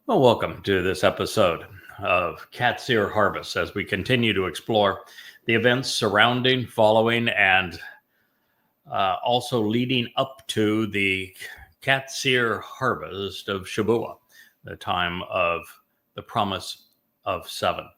Well, welcome to this episode of Qatsyr Harvest as we continue to explore the events surrounding, following, and also leading up to the Qatsyr harvest of Shabuwa, the time of the promise of seven.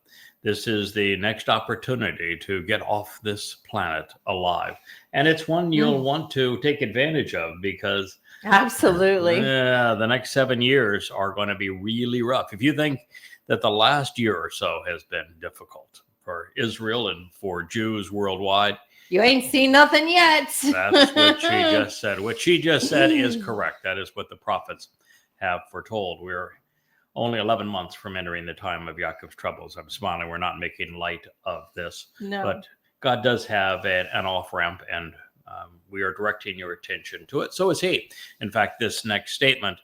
This is the next opportunity to get off this planet alive. And it's one you'll want to take advantage of because Absolutely. the next 7 years are going to be really rough. If you think that the last year or so has been difficult for Israel and for Jews worldwide, You ain't seen nothing yet. that's what she just said. What she just said is correct. That is what the prophets have foretold. We're only 11 months from entering the time of Yaakov's troubles. I'm smiling. We're not making light of this. No. But God does have an off-ramp, and we are directing your attention to it. So is he. In fact, this next statement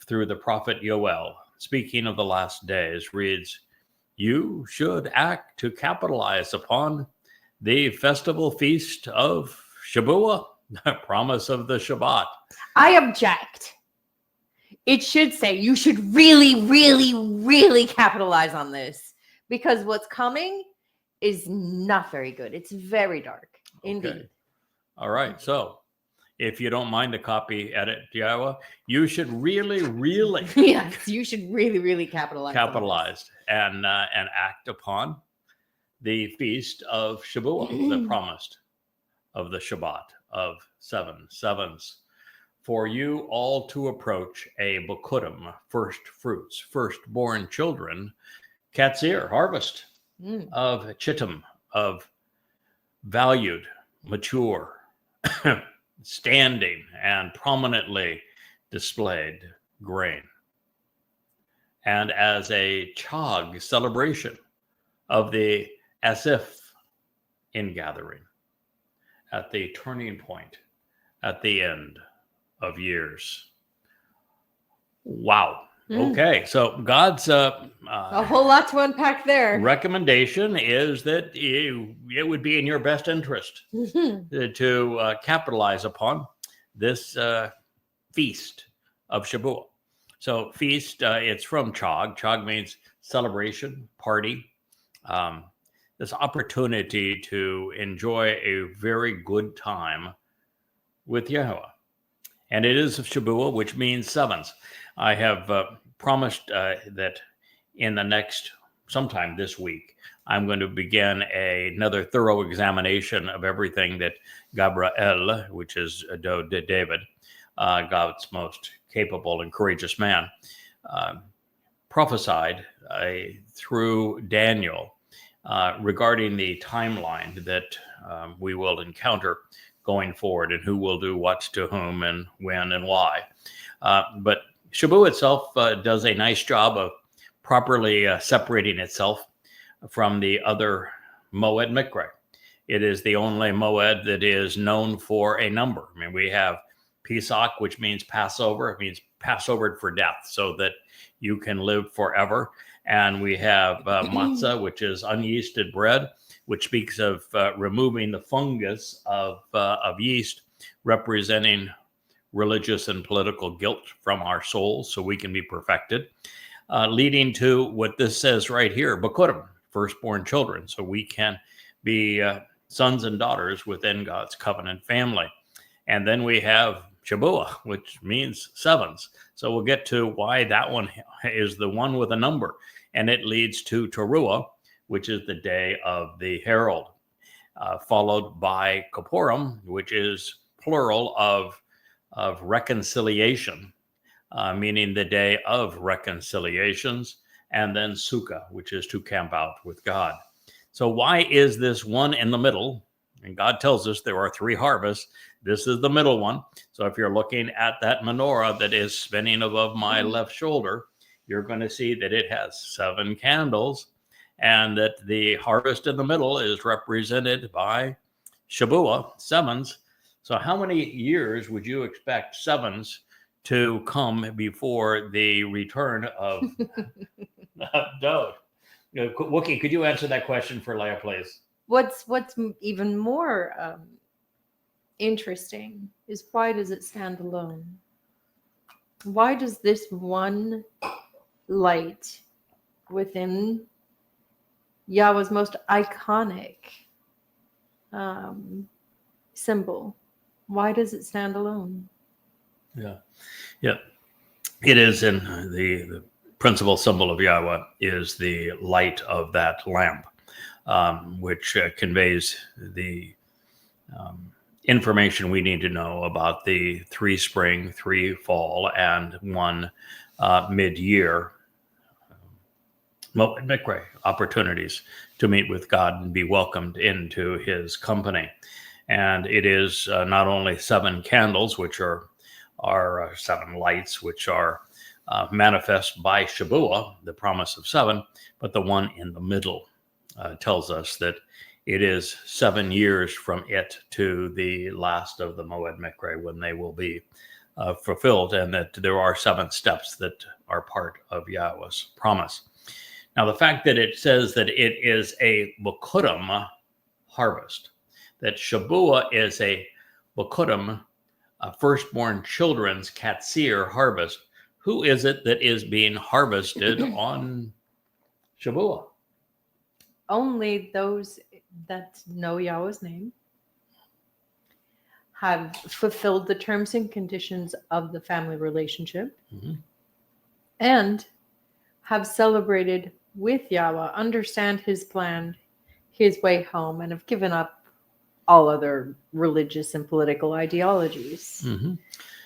through the prophet Yoel, speaking of the last days, reads, "You should act to capitalize upon the festival feast of Shabuwa, the promise of the Shabbat." I object. It should say you should really, really, really capitalize on this because what's coming is not very good. It's very dark. Indeed. Okay. All right. So if you don't mind a copy edit, Yahweh, you should really, really Yes, you should really, really capitalize and act upon the feast of Shabuwa, the promised of the Shabbat of 7 sevens. For you all to approach a Bikuwrym, first fruits, firstborn children, Qatsyr, harvest of Chitim, of valued, mature, standing, and prominently displayed grain. And as a chag celebration of the asif ingathering at the turning point at the end of years. Wow. Okay, so God's a whole lot to unpack there. Recommendation is that it would be in your best interest to capitalize upon this feast of Shabuwa. So feast, it's from chag. Chag means celebration, party. This opportunity to enjoy a very good time with Yahweh. And it is Shabuwa, which means sevens. I have promised that in the next, sometime this week, I'm going to begin another thorough examination of everything that Gabriel, which is David, God's most capable and courageous man, prophesied through Daniel regarding the timeline that we will encounter going forward and who will do what to whom and when and why. But Shabuwa itself does a nice job of properly separating itself from the other Moed Miqra'ey. It is the only Moed that is known for a number. I mean, we have Pesach, which means Passover. It means Passover for death, so that you can live forever. And we have matzah, which is unyeasted bread, which speaks of removing the fungus of yeast, representing religious and political guilt from our souls so we can be perfected, leading to what this says right here, Bikuwrym, firstborn children, so we can be sons and daughters within God's covenant family. And then we have Shabuwa, which means sevens. So we'll get to why that one is the one with a number. And it leads to Teruah, which is the day of the herald, followed by Kippurim, which is plural of reconciliation, meaning the day of reconciliations, and then Sukkah, which is to camp out with God. So why is this one in the middle? And God tells us there are 3 harvests. This is the middle one. So if you're looking at that menorah that is spinning above my left shoulder, you're going to see that it has 7 candles, and that the harvest in the middle is represented by Shabuwa, sevens. So how many years would you expect sevens to come before the return of Dode? Wookie, could you answer that question for Leah, please? What's even more interesting is, why does it stand alone? Why does this one light within Yahweh's most iconic symbol. Why does it stand alone? Yeah. It is in the principal symbol of Yahweh is the light of that lamp, which conveys the information we need to know about the 3 spring, 3 fall, and 1 mid-year Miqra'ey opportunities to meet with God and be welcomed into his company. And it is not only 7 candles, which are 7 lights, which are manifest by Shabuwa, the promise of 7, but the one in the middle tells us that it is 7 years from it to the last of the Moed Miqra'ey when they will be fulfilled, and that there are 7 steps that are part of Yahweh's promise. Now, the fact that it says that it is a Bikuwrym harvest, that Shabuwa is a Bikuwrym, firstborn children's Qatsyr harvest, who is it that is being harvested on Shabuwa? Only those that know Yahweh's name, have fulfilled the terms and conditions of the family relationship, and have celebrated with Yahweh, understand his plan, his way home, and have given up all other religious and political ideologies.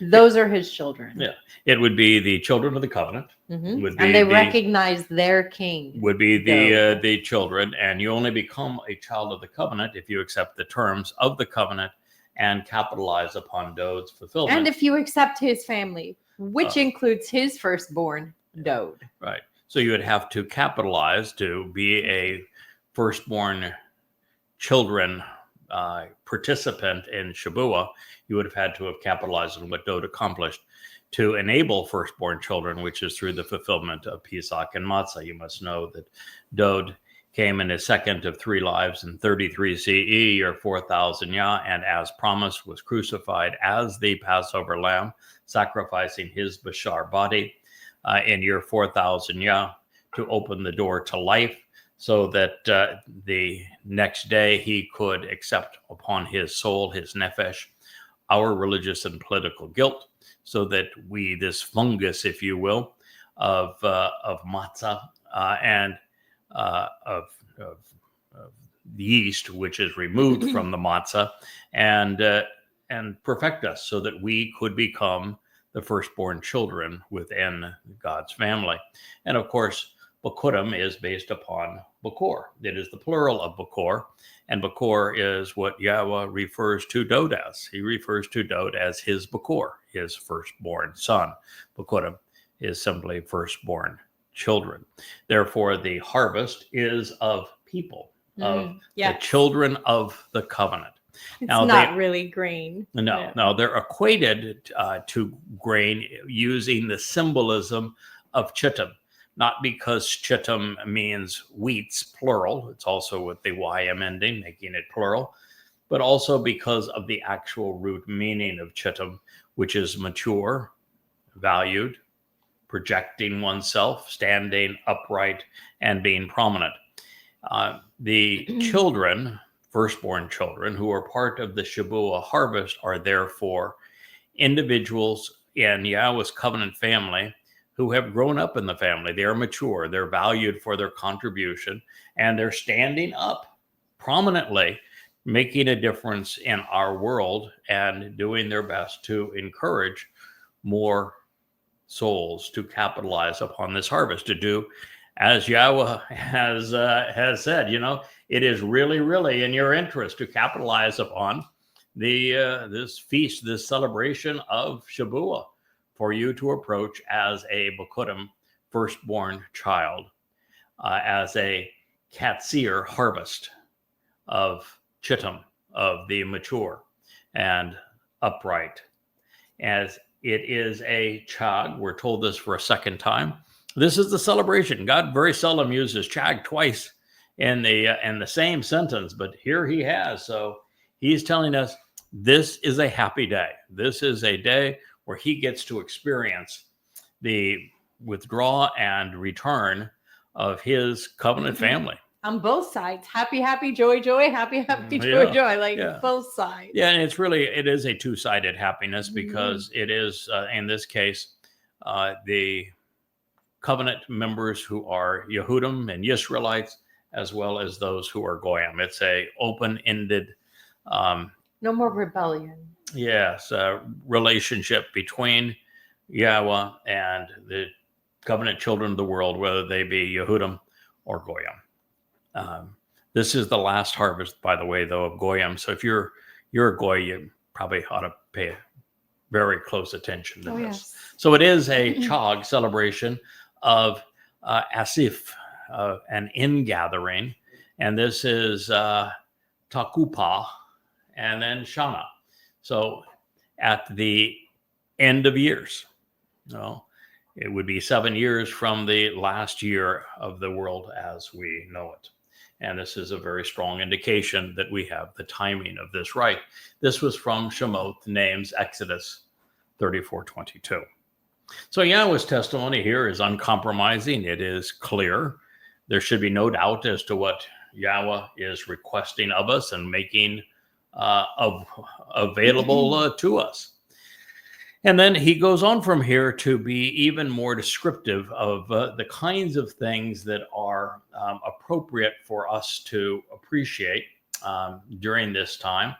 Those are his children. Yeah, it would be the children of the covenant. Would be and they recognize their king. Would be the children, and you only become a child of the covenant if you accept the terms of the covenant and capitalize upon Dod's fulfillment. And if you accept his family, which includes his firstborn, Dod. Right. So you would have to capitalize to be a firstborn children participant in Shabuwa. You would have had to have capitalized on what Dod accomplished to enable firstborn children, which is through the fulfillment of Pesach and Matzah. You must know that Dod came in his second of 3 lives in 33 CE, or 4,000 Yah, and as promised was crucified as the Passover lamb, sacrificing his Bashar body in year 4,000 Yah to open the door to life, so that the next day he could accept upon his soul, his nefesh, our religious and political guilt, so that we, this fungus, if you will, of matzah and of yeast, which is removed from the matzah, and perfect us so that we could become the firstborn children within God's family. And of course, Bikuwrym is based upon Bakor. It is the plural of Bakor, and Bakor is what Yahweh refers to Dod as. He refers to Dod as his Bakor, his firstborn son. Bikuwrym is simply firstborn children. Therefore, the harvest is of people, of the children of the covenant. It's now, not really grain. No, they're equated to grain using the symbolism of Chitim. Not because Chitim means wheats, plural. It's also with the YM ending, making it plural. But also because of the actual root meaning of Chitim, which is mature, valued, projecting oneself, standing upright, and being prominent. The children, firstborn children, who are part of the Shabuwa harvest are therefore individuals in Yahweh's covenant family who have grown up in the family. They are mature, they're valued for their contribution, and they're standing up prominently, making a difference in our world and doing their best to encourage more souls to capitalize upon this harvest, to do as Yahweh has said. It is really, really in your interest to capitalize upon this feast, this celebration of Shabuwa, for you to approach as a Bikuwrym firstborn child, as a Qatsyr harvest of Chitim, of the mature and upright. As it is a chag, we're told this for a second time. This is the celebration. God very seldom uses chag twice in the same sentence, but here he has. So he's telling us this is a happy day. This is a day where he gets to experience the withdraw and return of his covenant family. On both sides. Happy, happy, joy, joy, happy, happy, joy, Yeah, joy. Like yeah. both sides. Yeah, and it is a two-sided happiness because it is, in this case, the covenant members who are Yehudim and Yisraelites, as well as those who are Goyim. It's a open-ended, No more rebellion. yes, relationship between Yahweh and the covenant children of the world, whether they be Yehudim or Goyim. This is the last harvest, by the way, though, of Goyim. So if you're a Goy, you probably ought to pay very close attention to this. Yes. So it is a Chag celebration of Asif, an ingathering, and this is Takupah, and then Shana. So at the end of years, it would be 7 years from the last year of the world as we know it. And this is a very strong indication that we have the timing of this right. This was from Shemot, names Exodus 34:22. So Yahweh's testimony here is uncompromising. It is clear. There should be no doubt as to what Yahweh is requesting of us and making available to us. And then he goes on from here to be even more descriptive of the kinds of things that are appropriate for us to appreciate during this time.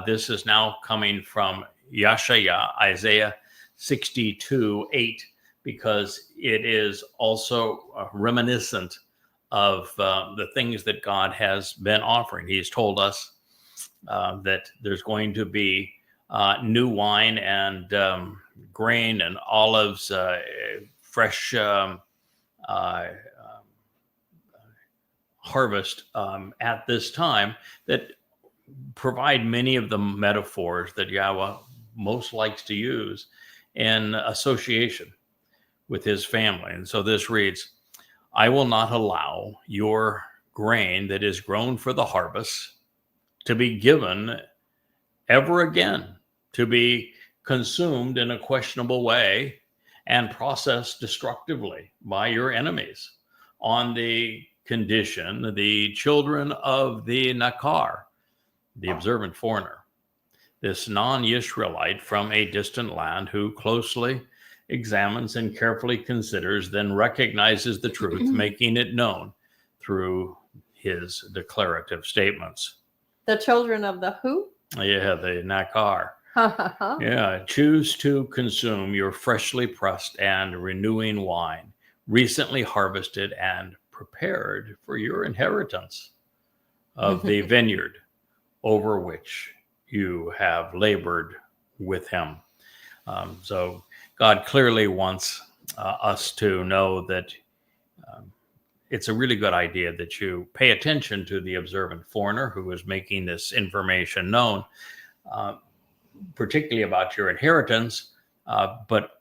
This is now coming from Yeshaya, Isaiah 62:8, because it is also reminiscent of the things that God has been offering. He's told us that there's going to be new wine and grain and olives, fresh harvest at this time that provide many of the metaphors that Yahweh most likes to use in association with his family. And so this reads, I will not allow your grain that is grown for the harvest to be given ever again, to be consumed in a questionable way and processed destructively by your enemies, on the condition the children of the Nakar, the observant foreigner, this non-Yisraelite from a distant land who closely examines and carefully considers, then recognizes the truth, making it known through his declarative statements. The children of the who? Yeah, the Nakar. Yeah, choose to consume your freshly pressed and renewing wine, recently harvested and prepared for your inheritance of the vineyard over which you have labored with him. So God clearly wants us to know that it's a really good idea that you pay attention to the observant foreigner who is making this information known, particularly about your inheritance, but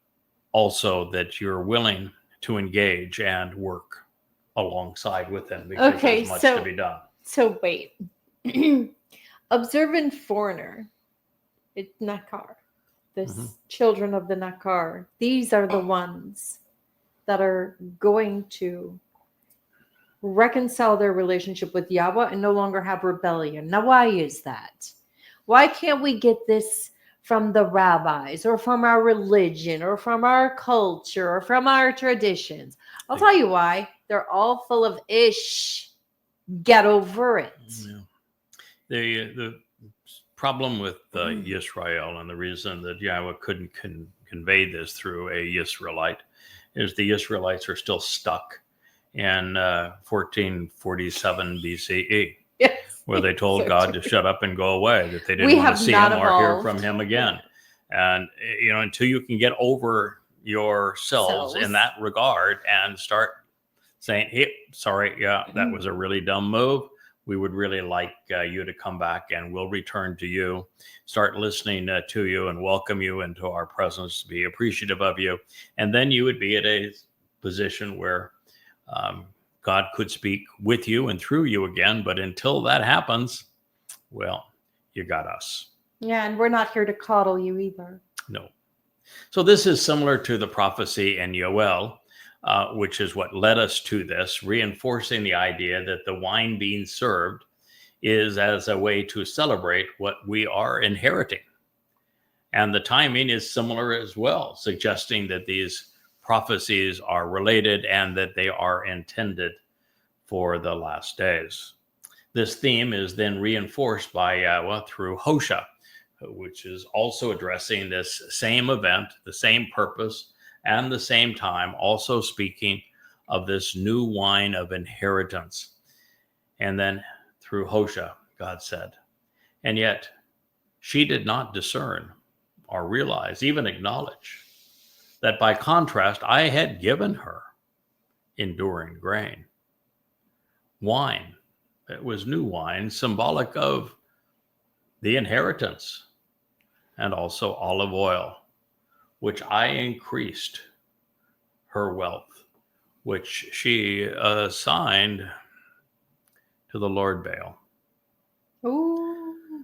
also that you're willing to engage and work alongside with them, because there's much to be done. So wait. Observant foreigner, it's Nakar. This children of the Nakar. These are the ones that are going to reconcile their relationship with Yahweh and no longer have rebellion. Now, why is that? Why can't we get this from the rabbis or from our religion or from our culture or from our traditions? I'll tell you why. They're all full of ish. Get over it. Yeah. The problem with Yisrael, and the reason that Yahweh couldn't convey this through a Yisraelite, is the Israelites are still stuck in 1447 BCE, Yes, where they told so God true. to shut up and go away, that they didn't want to see him or hear from him again. And, until you can get over yourselves in that regard and start saying, hey, sorry, that was a really dumb move. We would really like you to come back and we'll return to you, start listening to you and welcome you into our presence, be appreciative of you. And then you would be at a position where God could speak with you and through you again. But until that happens, well, you got us. Yeah, and we're not here to coddle you either. No. So this is similar to the prophecy in Yoel, which is what led us to this, reinforcing the idea that the wine being served is as a way to celebrate what we are inheriting. And the timing is similar as well, suggesting that these prophecies are related and that they are intended for the last days. This theme is then reinforced by Yahweh through Hosha, which is also addressing this same event, the same purpose, and the same time, also speaking of this new wine of inheritance. And then through Hosha, God said, and yet she did not discern or realize, even acknowledge, that by contrast, I had given her enduring grain. Wine, it was new wine, symbolic of the inheritance, and also olive oil, which I increased her wealth, which she assigned to the Lord Baal. Ooh.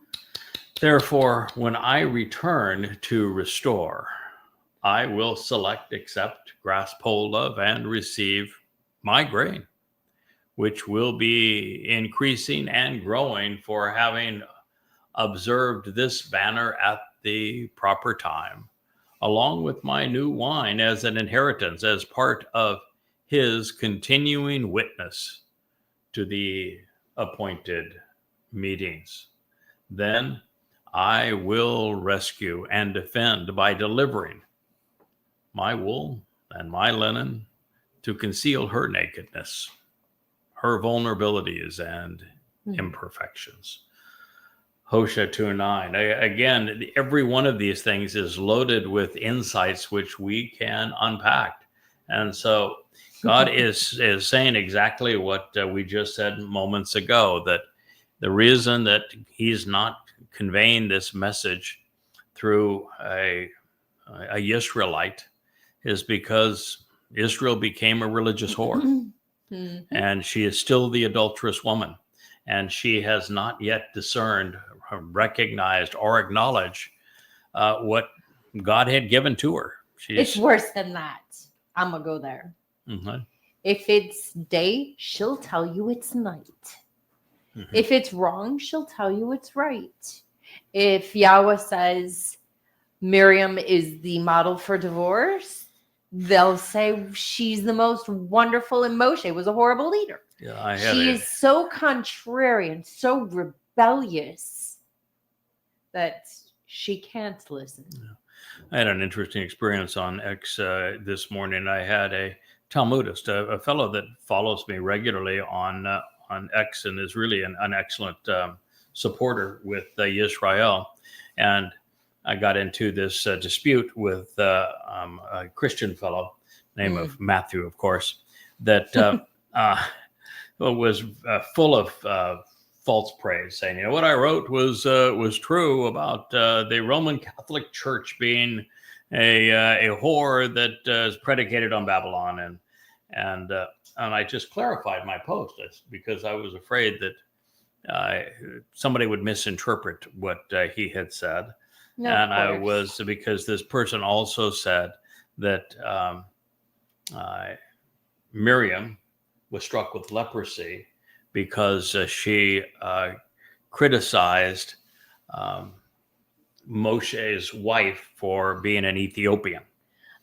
Therefore, when I return to restore, I will select, accept, grasp hold of, and receive my grain, which will be increasing and growing for having observed this banner at the proper time, along with my new wine as an inheritance, as part of his continuing witness to the appointed meetings. Then I will rescue and defend by delivering my wool and my linen to conceal her nakedness, her vulnerabilities and imperfections. Hosha 2:9. Again, every one of these things is loaded with insights which we can unpack. And so God is saying exactly what we just said moments ago, that the reason that he's not conveying this message through a Israelite is because Israel became a religious whore. And she is still the adulterous woman. And she has not yet discerned, recognized, or acknowledged what God had given to her. It's worse than that. I'm going to go there. Mm-hmm. If it's day, she'll tell you it's night. Mm-hmm. If it's wrong, she'll tell you it's right. If Yahweh says Miriam is the model for divorce, they'll say she's the most wonderful, and Moshe was a horrible leader. Yeah, she is so contrary and so rebellious that she can't listen. Yeah. I had an interesting experience on X this morning. I had a Talmudist, a fellow that follows me regularly on X and is really an excellent supporter with Israel. And I got into this dispute with a Christian fellow, name of Matthew, of course, that was full of false praise, saying, you know, what I wrote was true about the Roman Catholic Church being a whore that is predicated on Babylon, and I just clarified my post because I was afraid that somebody would misinterpret what he had said. No, and I was, because this person also said that Miriam was struck with leprosy because she criticized Moshe's wife for being an Ethiopian.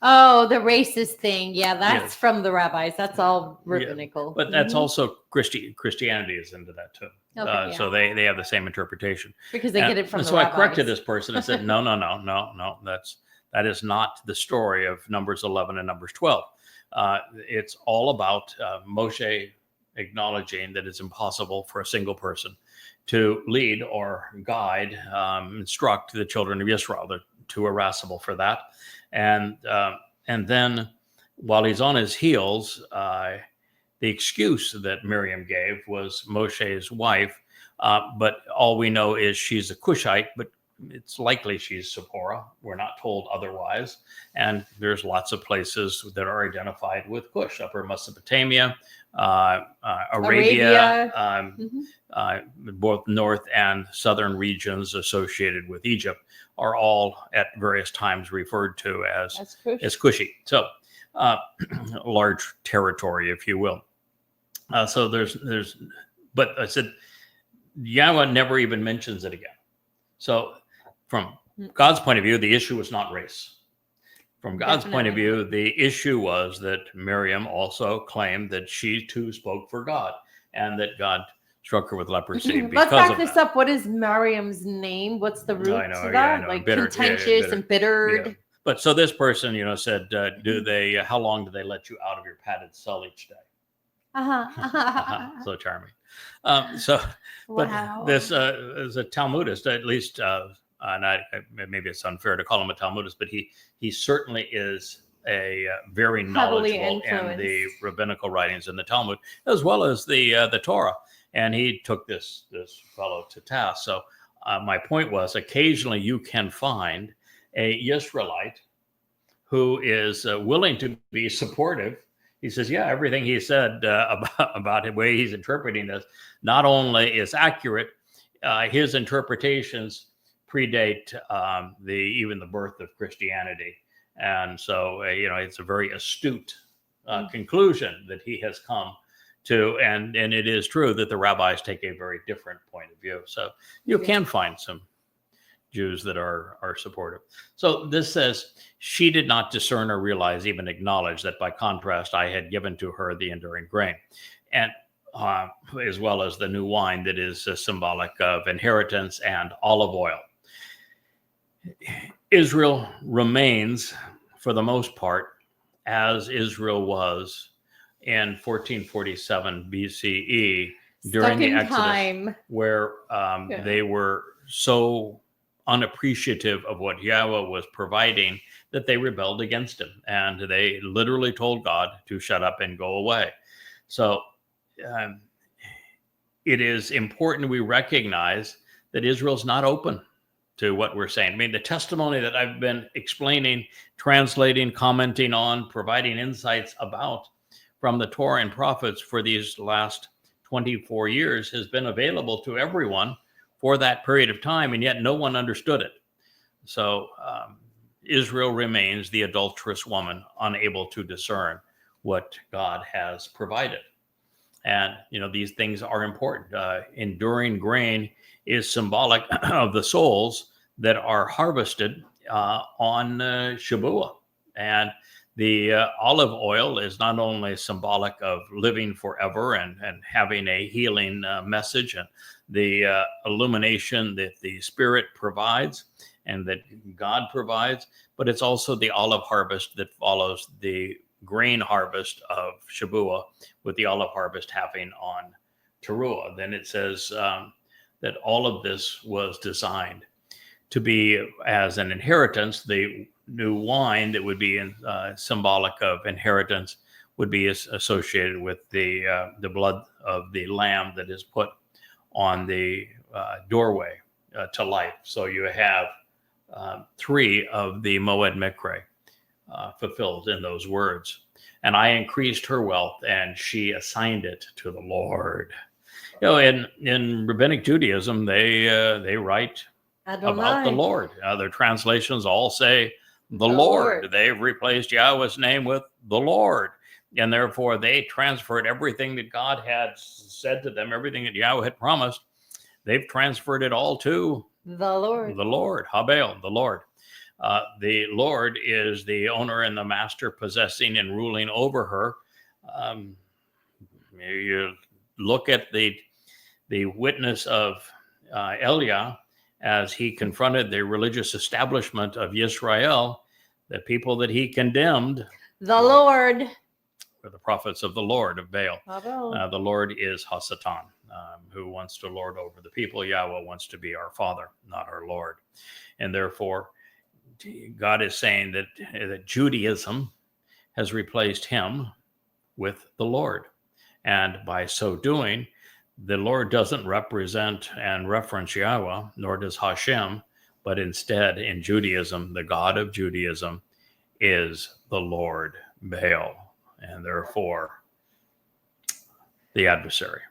Oh, the racist thing. Yeah, that's from the rabbis. That's all rabbinical. Yeah, but that's also Christianity is into that too. Okay, so they have the same interpretation. Because they get it from the rabbis. So I corrected this person and said, no, that is not the story of Numbers 11 and Numbers 12. It's all about Moshe acknowledging that it's impossible for a single person to lead or guide, instruct the children of Israel. They're too irascible for that. And then while he's on his heels, the excuse that Miriam gave was Moshe's wife. But all we know is she's a Cushite, but it's likely she's Zipporah. We're not told otherwise. And there's lots of places that are identified with Cush, Upper Mesopotamia, Arabia. Both north and southern regions associated with Egypt are all at various times referred to as Cushi. So large territory, if you will. So but I said, Yahweh never even mentions it again. So from God's point of view, the issue was not race. From God's point of view, the issue was that Miriam also claimed that she too spoke for God and that God struck her with leprosy because Let's back of this that. up. What is Miriam's name? What's the root I know, to yeah, I that? know. Like Bitter, contentious and bittered. Yeah. But so this person, said, "Do they? How long do they let you out of your padded cell each day?" So charming. But Wow. this is a Talmudist, at least, and maybe it's unfair to call him a Talmudist, but he certainly is a very knowledgeable in the rabbinical writings in the Talmud, as well as the Torah. And he took this fellow to task. So my point was, occasionally you can find a Israelite who is willing to be supportive. He says, yeah, everything he said about the way he's interpreting this not only is accurate, his interpretations predate even the birth of Christianity. And so, it's a very astute conclusion that he has come to. And it is true that the rabbis take a very different point of view. So you can find some Jews that are supportive. So this says, she did not discern or realize, even acknowledge that by contrast, I had given to her the enduring grain, and as well as the new wine that is symbolic of inheritance and olive oil. Israel remains, for the most part, as Israel was in 1447 BCE during the Exodus, where they were so unappreciative of what Yahweh was providing that they rebelled against him, and they literally told God to shut up and go away. So it is important we recognize that Israel's not open to what we're saying. I mean, the testimony that I've been explaining, translating, commenting on, providing insights about from the Torah and prophets for these last 24 years has been available to everyone for that period of time, and yet no one understood it. So Israel remains the adulterous woman, unable to discern what God has provided. And, these things are important. Enduring grain is symbolic of the souls that are harvested on Shabuwa. And the olive oil is not only symbolic of living forever and having a healing message and the illumination that the Spirit provides and that God provides, but it's also the olive harvest that follows the grain harvest of Shabuwa, with the olive harvest happening on Teruah. Then it says that all of this was designed to be as an inheritance. The new wine that would be symbolic of inheritance would be associated with the blood of the lamb that is put on the doorway to life. So you have 3 of the Moed Miqra'ey fulfilled in those words. And I increased her wealth, and she assigned it to the Lord. In rabbinic Judaism, they write Adonai. About the Lord. Their translations all say the Lord. They've replaced Yahweh's name with the Lord. And therefore, they transferred everything that God had said to them, everything that Yahweh had promised. They've transferred it all to the Lord. The Lord, Habel, the Lord. The Lord is the owner and the master, possessing and ruling over her. You look at the witness of Eliah as he confronted the religious establishment of Israel, the people that he condemned. The Lord. Were the prophets of the Lord of Baal. The Lord is Hasatan, who wants to lord over the people. Yahweh wants to be our Father, not our Lord. And therefore, God is saying that Judaism has replaced him with the Lord. And by so doing, the Lord doesn't represent and reference Yahweh, nor does Hashem, but instead in Judaism, the God of Judaism is the Lord Baal, and therefore the adversary.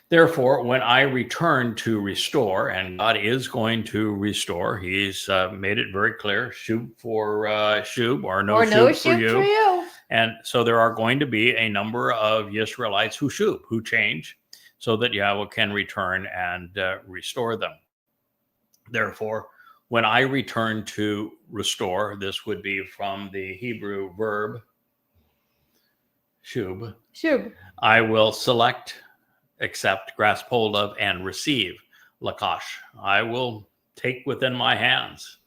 Therefore, when I return to restore, and God is going to restore, He's made it very clear: shub for shub, or no shub for you. And so there are going to be a number of Israelites who shub, who change, so that Yahweh can return and restore them. Therefore, when I return to restore, this would be from the Hebrew verb shub. Shub. I will select, accept, grasp hold of, and receive lakash. I will take within my hands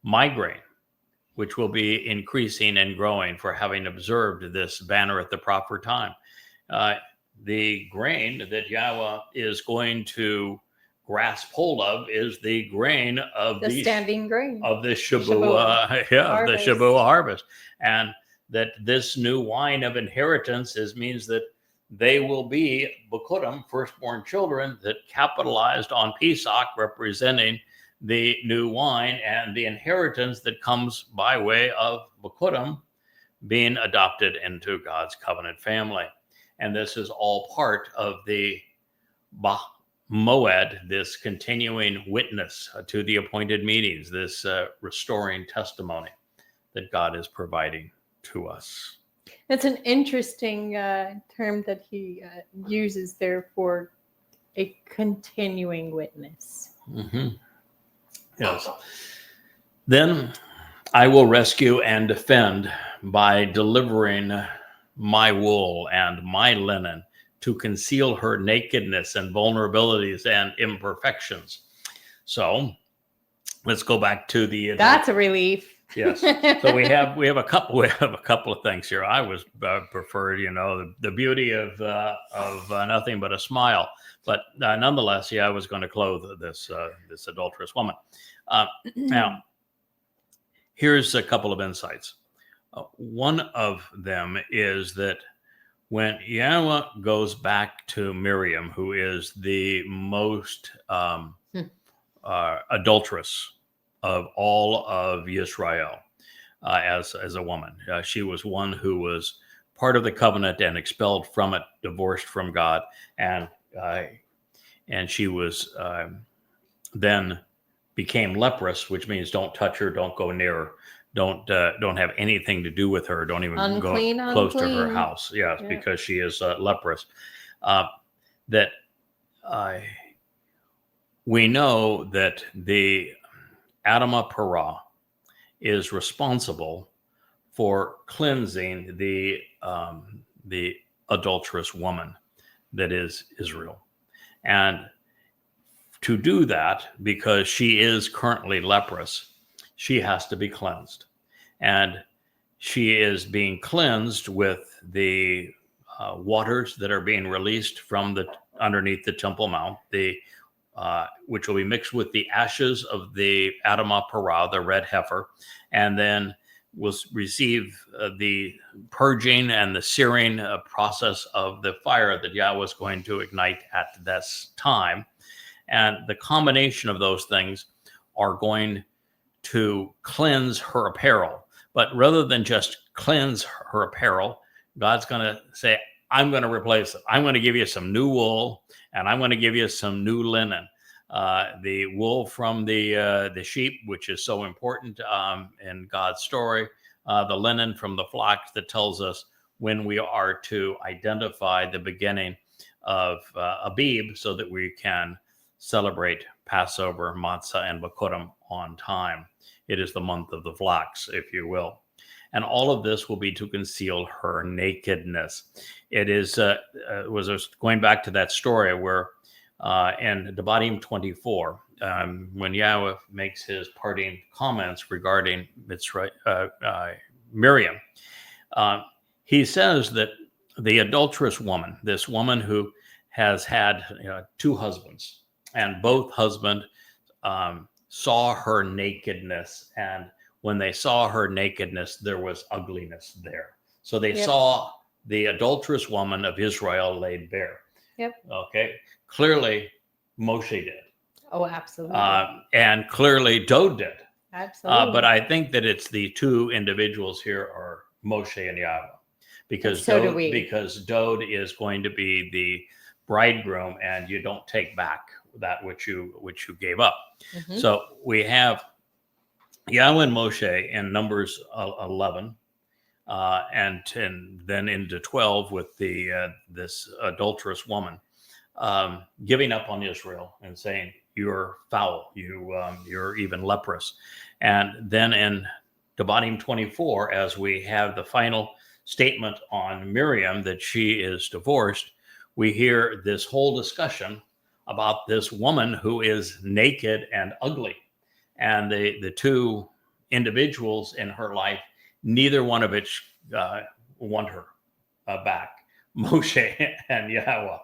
my grain, which will be increasing and growing for having observed this banner at the proper time. The grain that Yahweh is going to grasp hold of is the grain of the standing grain of the Shabuwa, of the Shabuwa harvest, and that this new wine of inheritance means that they will be Bakurim, firstborn children, that capitalized on Pesach, representing the new wine and the inheritance that comes by way of Bakurim being adopted into God's covenant family. And this is all part of the Moed, this continuing witness to the appointed meetings, this restoring testimony that God is providing to us. That's an interesting term that he uses there for a continuing witness. Mm-hmm. Yes. Then I will rescue and defend by delivering my wool and my linen to conceal her nakedness and vulnerabilities and imperfections. So let's go back to the. That's a relief. Yes. So we have a couple of things here. I was preferred, the beauty of nothing but a smile, but nonetheless, I was going to clothe this adulterous woman. Now, here's a couple of insights. One of them is that when Yahweh goes back to Miriam, who is the most adulterous of all of Israel, as a woman, she was one who was part of the covenant and expelled from it, divorced from God, and she was then became leprous, which means don't touch her, don't go near her, don't have anything to do with her, don't even unclean, go close to her house. Yes, yeah. Because she is leprous. That we know that the Adamah Parah is responsible for cleansing the adulterous woman that is Israel. And to do that, because she is currently leprous, she has to be cleansed. And she is being cleansed with the waters that are being released from underneath the Temple Mount, which will be mixed with the ashes of the Adamah Parah, the red heifer, and then will receive the purging and the searing process of the fire that Yahweh is going to ignite at this time. And the combination of those things are going to cleanse her apparel. But rather than just cleanse her apparel, God's going to say, I'm going to replace it. I'm going to give you some new wool, and I'm going to give you some new linen. The wool from the sheep, which is so important in God's story. The linen from the flocks that tells us when we are to identify the beginning of Abib, so that we can celebrate Passover, Matzah, and Bikuwrym on time. It is the month of the flocks, if you will. And all of this will be to conceal her nakedness. It is, going back to that story where in Devarim 24, when Yahweh makes his parting comments regarding Miriam, he says that the adulterous woman, this woman who has had two husbands, and both husbands saw her nakedness, and when they saw her nakedness, there was ugliness there. So they saw the adulterous woman of Israel laid bare. Yep. Okay. Clearly, Moshe did. Oh, absolutely. And clearly, Dod did. Absolutely. But I think that it's the two individuals here are Moshe and Yahweh, because Dod is going to be the bridegroom, and you don't take back that which you gave up. Mhm. So we have Yahweh and Moshe in Numbers 11, and then into 12 with this adulterous woman giving up on Israel and saying, "You're foul, you're even leprous." And then in Devarim 24, as we have the final statement on Miriam that she is divorced, we hear this whole discussion about this woman who is naked and ugly. And the two individuals in her life, neither one of which want her back, Moshe and Yahweh.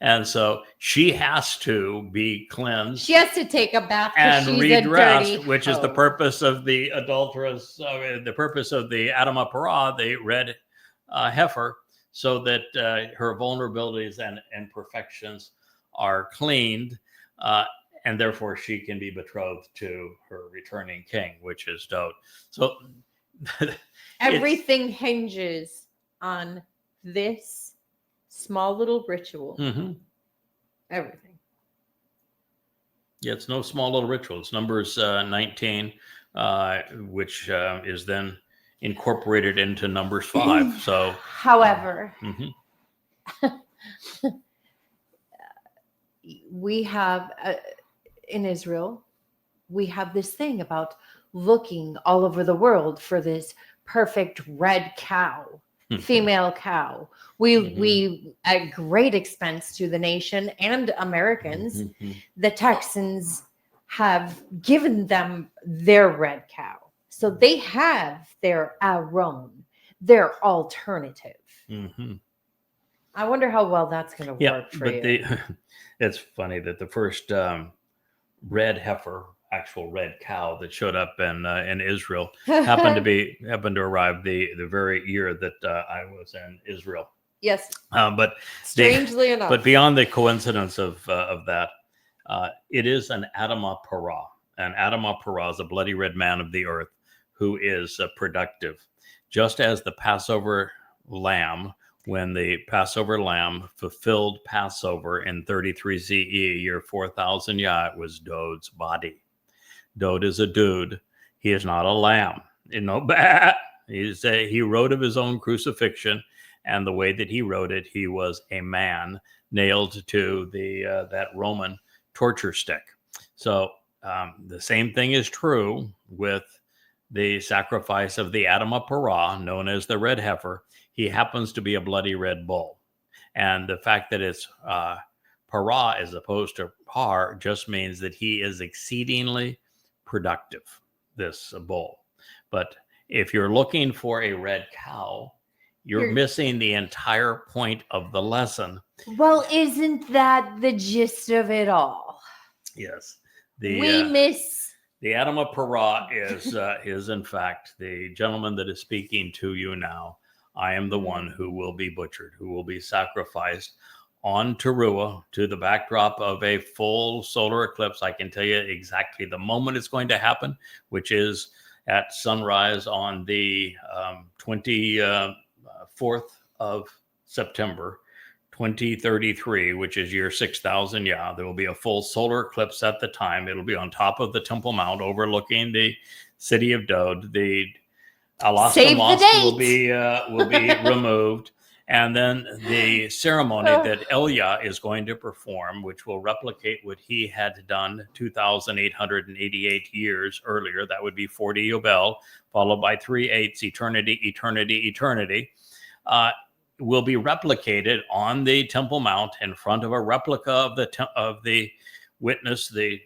And so she has to be cleansed. She has to take a bath and she's redressed, a dirty which is the hoe. purpose of the adulterous, the purpose of the Adamah Parah, the red heifer, so that her vulnerabilities and imperfections are cleaned, and therefore she can be betrothed to her returning king, which is Dowd. So Everything hinges on this small little ritual. Mhm. Everything. Yeah, it's no small little ritual. It's Numbers 19, which is then incorporated into Numbers 5. So, however, mhm. we have in Israel, we have this thing about looking all over the world for this perfect red cow, female cow. We at great expense to the nation and Americans, the Texans have given them their red cow. So they have their Aaron, their alternative. I wonder how well that's going to work for you. It's funny that the first red heifer, actual red cow that showed up in Israel happened to arrive the very year that I was in Israel. Yes. But strangely enough, but beyond the coincidence of that, it is an Adamah Parah. An Adamah Parah is a bloody red man of the earth who is productive, just as the Passover lamb. When the Passover lamb fulfilled Passover in 33 CE, year 4000 Yah, it was Dowd's body. Dowd is a dude. He is not a lamb. He wrote of his own crucifixion, and the way that he wrote it, he was a man nailed to that Roman torture stick. So the same thing is true with the sacrifice of the Adamah Parah, known as the red heifer. He happens to be a bloody red bull. And the fact that it's Parah as opposed to Par just means that he is exceedingly productive, this bull. But if you're looking for a red cow, you're missing the entire point of the lesson. Well, isn't that the gist of it all? Yes. We miss... The Adamah Parah is in fact the gentleman that is speaking to you now. I am the one who will be butchered, who will be sacrificed on Teruah to the backdrop of a full solar eclipse. I can tell you exactly the moment it's going to happen, which is at sunrise on the 24th of September, 2033, which is year 6000 Yah. There will be a full solar eclipse at the time. It'll be on top of the Temple Mount overlooking the city of Dowd. The Alaska Mosque will be removed, and then the ceremony that Elia is going to perform, which will replicate what he had done 2,888 years earlier. That would be 40 Yoel, followed by 3/8 eternity, eternity, eternity. Will be replicated on the Temple Mount in front of a replica of the witness, the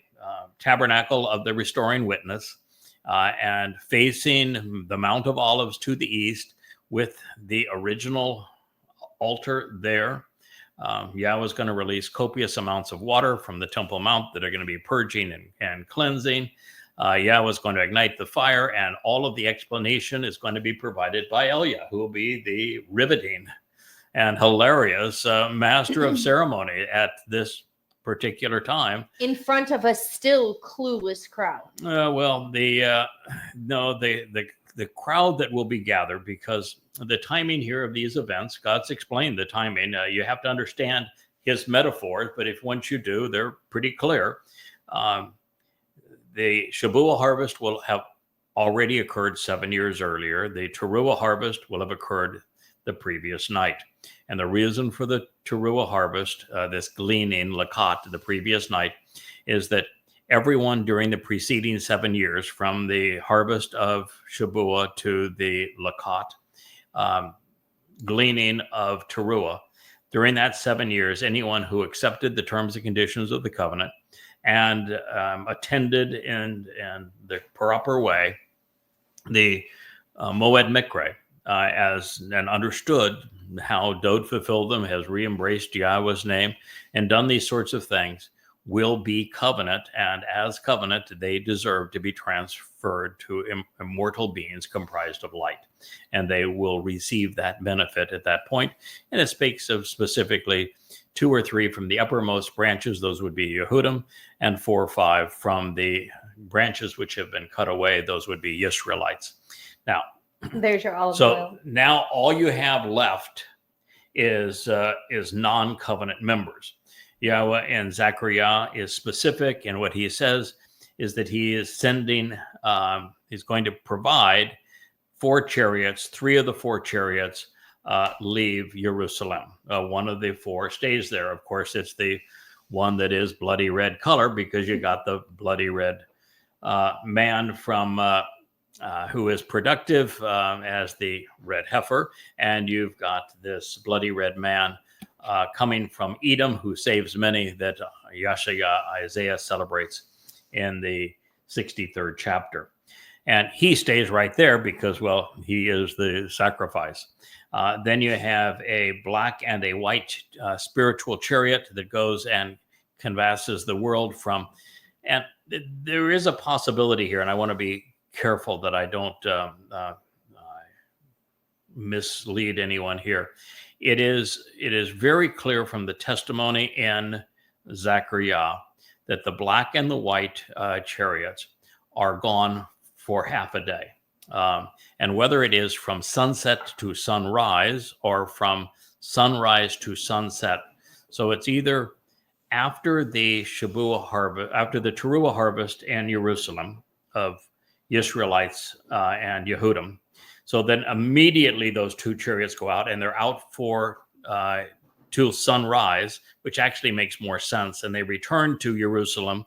tabernacle of the restoring witness. And facing the Mount of Olives to the east with the original altar there. Yahweh is going to release copious amounts of water from the Temple Mount that are going to be purging and cleansing. Yahweh is going to ignite the fire, and all of the explanation is going to be provided by Elia, who will be the riveting and hilarious master of ceremony at this particular time, in front of a still clueless crowd. Well, the crowd that will be gathered, because the timing here of these events, God's explained the timing. You have to understand his metaphors, but if once you do, they're pretty clear. The Shabuwa harvest will have already occurred 7 years earlier. The Teruah harvest will have occurred the previous night. And the reason for the Teruah harvest, this gleaning, lakat, the previous night, is that everyone during the preceding 7 years, from the harvest of Shabuwa to the lakat, gleaning of Teruah, during that 7 years, anyone who accepted the terms and conditions of the covenant and attended in the proper way the Moed Miqra'ey, and understood how Dode fulfilled them, has re-embraced Yahweh's name, and done these sorts of things, will be covenant, and as covenant, they deserve to be transferred to immortal beings comprised of light, and they will receive that benefit at that point. And it speaks of specifically 2 or 3 from the uppermost branches, those would be Yehudim, and 4 or 5 from the branches which have been cut away, those would be Israelites. Now, there's your olive so oil. now all you have left is non-covenant members. Yahweh in Zechariah is specific, and what he says is that he is sending, he's going to provide 4 chariots. 3 of the 4 chariots leave Jerusalem. One of the 4 stays there. Of course, it's the one that is bloody red color, because you got the bloody red man from who is productive as the red heifer, and you've got this bloody red man coming from Edom, who saves many, that Isaiah celebrates in the 63rd chapter. And he stays right there because, well, he is the sacrifice. Then you have a black and a white spiritual chariot that goes and canvasses the world from, and there is a possibility here, and I want to be careful that I don't mislead anyone here. It is very clear from the testimony in Zechariah that the black and the white chariots are gone for half a day. And whether it is from sunset to sunrise or from sunrise to sunset, so it's either after the Shabuwa harvest, after the Teruah harvest in Jerusalem of Israelites and Yehudim. So then immediately those 2 chariots go out, and they're out for till sunrise, which actually makes more sense. And they return to Jerusalem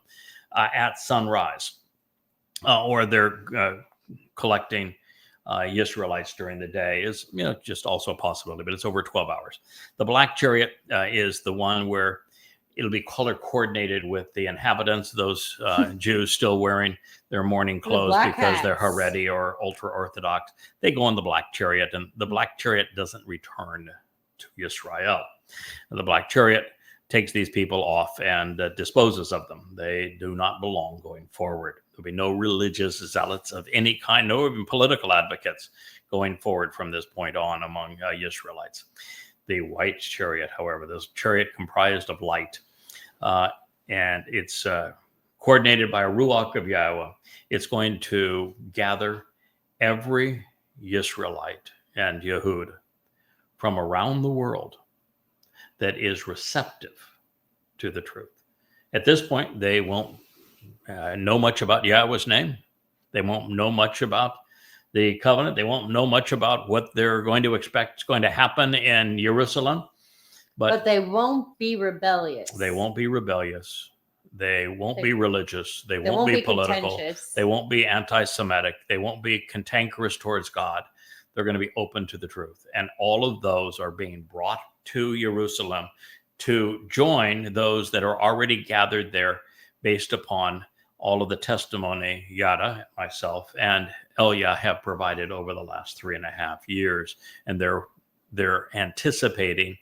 at sunrise, or they're collecting Israelites during the day is, just also a possibility, but it's over 12 hours. The black chariot is the one where it'll be color coordinated with the inhabitants, those Jews still wearing their mourning clothes because they're Haredi or ultra-Orthodox. They go on the black chariot, and the black chariot doesn't return to Israel. And the black chariot takes these people off and disposes of them. They do not belong going forward. There'll be no religious zealots of any kind, no even political advocates going forward from this point on among Israelites. The white chariot, however, this chariot comprised of light, and it's coordinated by a Ruach of Yahweh. It's going to gather every Israelite and Yehud from around the world that is receptive to the truth. At this point, they won't know much about Yahweh's name. They won't know much about the covenant. They won't know much about what they're going to expect is going to happen in Jerusalem. But they won't be rebellious. They won't be rebellious. They won't be religious. They won't be political. They won't be anti-Semitic. They won't be cantankerous towards God. They're going to be open to the truth. And all of those are being brought to Jerusalem to join those that are already gathered there based upon all of the testimony Yada, myself, and Elia have provided over the last 3.5 years. And they're anticipating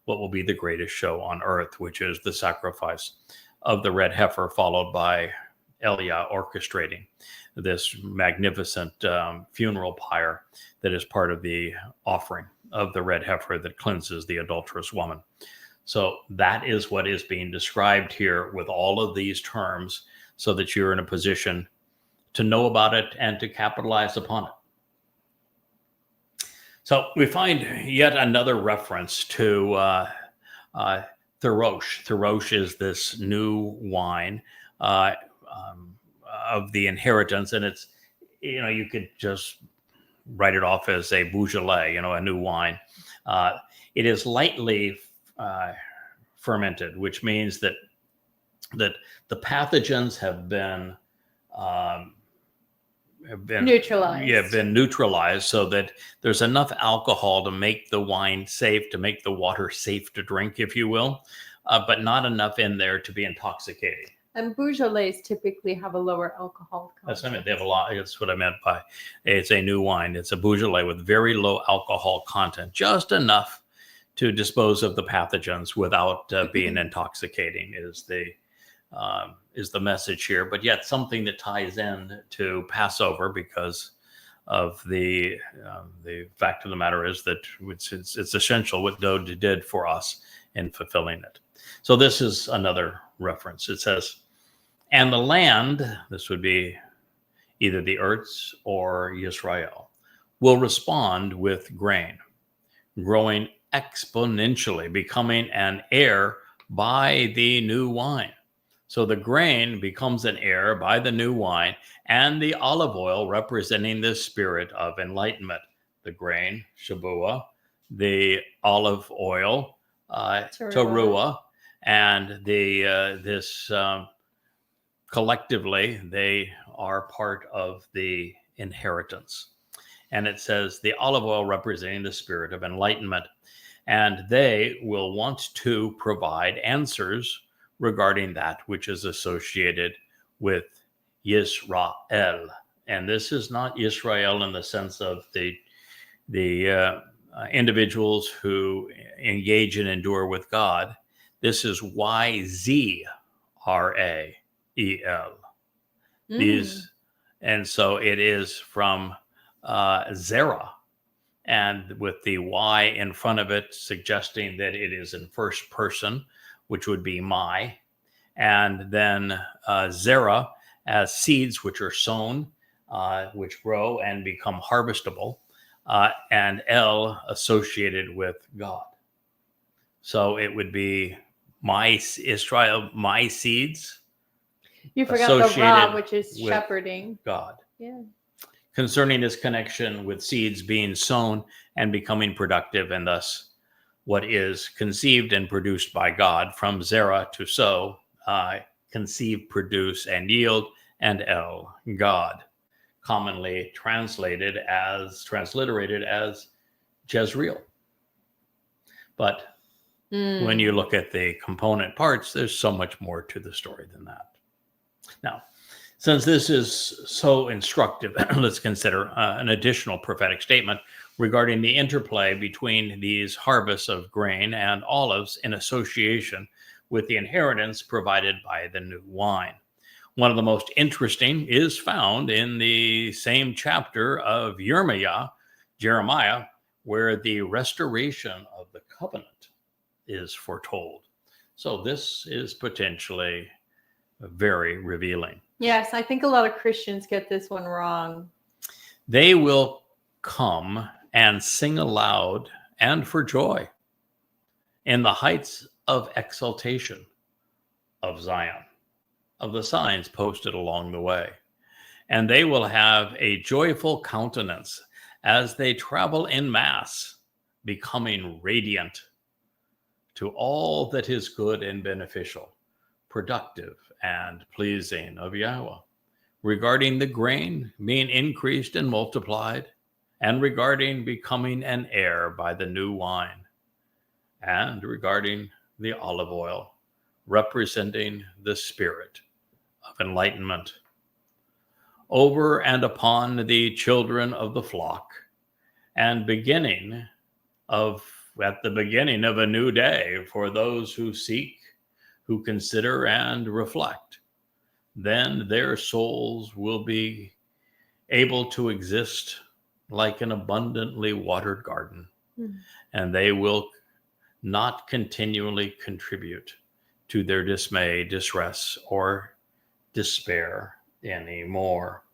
what will be the greatest show on earth, which is the sacrifice of the red heifer, followed by Elia orchestrating this magnificent funeral pyre that is part of the offering of the red heifer that cleanses the adulterous woman. So that is what is being described here with all of these terms, so that you're in a position to know about it and to capitalize upon it. So we find yet another reference to Therosh. Therosh is this new wine uh, of the inheritance, and it's, you could just write it off as a Beaujolais, a new wine. It is lightly fermented, which means that the pathogens have been neutralized, so that there's enough alcohol to make the wine safe, to make the water safe to drink, if you will, but not enough in there to be intoxicating. And Beaujolais typically have a lower alcohol content. That's what I meant. They have a lot. That's what I meant by it's a new wine. It's a Beaujolais with very low alcohol content, just enough to dispose of the pathogens without being intoxicating. Is the message here? But yet something that ties in to Passover, because of the fact of the matter is that it's essential what Moed did for us in fulfilling it. So this is another reference. It says, and the land, this would be either the Earths or Israel, will respond with grain, growing exponentially, becoming an heir by the new wine. So the grain becomes an heir by the new wine, and the olive oil representing the spirit of enlightenment. The grain, Shabuwa, the olive oil, Teruah, and this collectively, they are part of the inheritance. And it says the olive oil representing the spirit of enlightenment, and they will want to provide answers regarding that which is associated with Yisrael. And this is not Israel in the sense of the individuals who engage and endure with God. This is Yzrael. These, and so it is from Zerah, and with the Y in front of it, suggesting that it is in first person, which would be my, and then Zerah as seeds which are sown, which grow and become harvestable, and El associated with God. So it would be my Israel, my seeds. You forgot the Ra, which is shepherding God. Yeah. Concerning his connection with seeds being sown and becoming productive, and thus what is conceived and produced by God, from Zerah to sow, conceive, produce, and yield, and El, God, commonly transliterated as Jezreel. But when you look at the component parts, there's so much more to the story than that. Now, since this is so instructive, let's consider an additional prophetic statement regarding the interplay between these harvests of grain and olives in association with the inheritance provided by the new wine. One of the most interesting is found in the same chapter of Jeremiah, where the restoration of the covenant is foretold. So this is potentially very revealing. Yes, I think a lot of Christians get this one wrong. They will come and sing aloud and for joy in the heights of exaltation of Zion, of the signs posted along the way. And they will have a joyful countenance as they travel in mass, becoming radiant to all that is good and beneficial, productive and pleasing of Yahweh, regarding the grain being increased and multiplied, and regarding becoming an heir by the new wine, and regarding the olive oil, representing the spirit of enlightenment, over and upon the children of the flock, and at the beginning of a new day for those who seek, who consider and reflect. Then their souls will be able to exist like an abundantly watered garden, and they will not continually contribute to their dismay, distress, or despair anymore.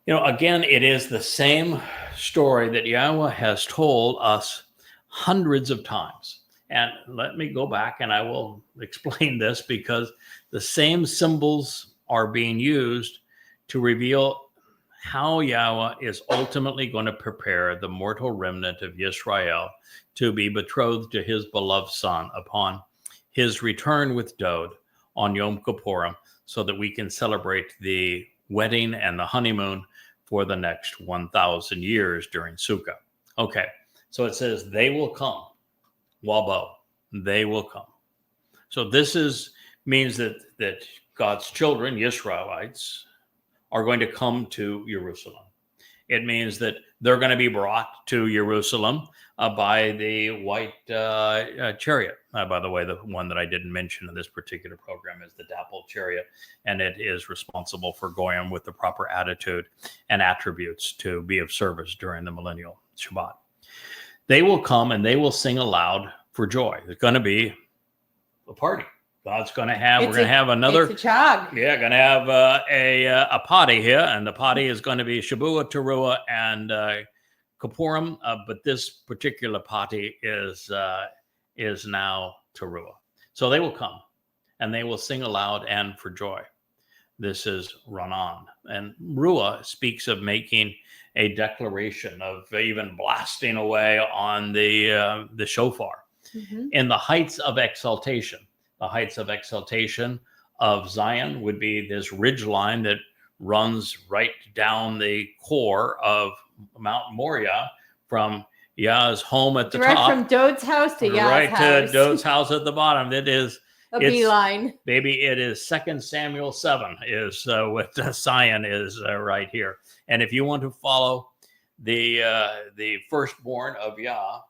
Again, it is the same story that Yahweh has told us hundreds of times. And let me go back and I will explain this, because the same symbols are being used to reveal how Yahweh is ultimately going to prepare the mortal remnant of Yisrael to be betrothed to his beloved son upon his return with Dod on Yom Kippurim, so that we can celebrate the wedding and the honeymoon for the next 1,000 years during Sukkah. Okay, so it says they will come. Wabo, they will come. So this means that God's children, Israelites, are going to come to Jerusalem. It means that they're going to be brought to Jerusalem by the white chariot. By the way, the one that I didn't mention in this particular program is the dappled chariot, and it is responsible for Goyim with the proper attitude and attributes to be of service during the millennial Shabbat. They will come and they will sing aloud for joy. It's going to be a party. God's going to have, we're going to have another, it's a chag. Yeah, going to have a party here, and the party is going to be Shabuwa, Teruah, and Kippurim, but this particular party is now Teruah. So they will come, and they will sing aloud and for joy. This is Ranan. And Ruah speaks of making a declaration, of even blasting away on the shofar. Mm-hmm. In the heights of exaltation. The heights of exaltation of Zion would be this ridge line that runs right down the core of Mount Moriah from Yah's home at the Direct top. From Dod's house to Yah's house. Right to Dod's house at the bottom. It is a beeline. Baby, it is 2 Samuel 7 is what Zion is right here. And if you want to follow the firstborn of Yah,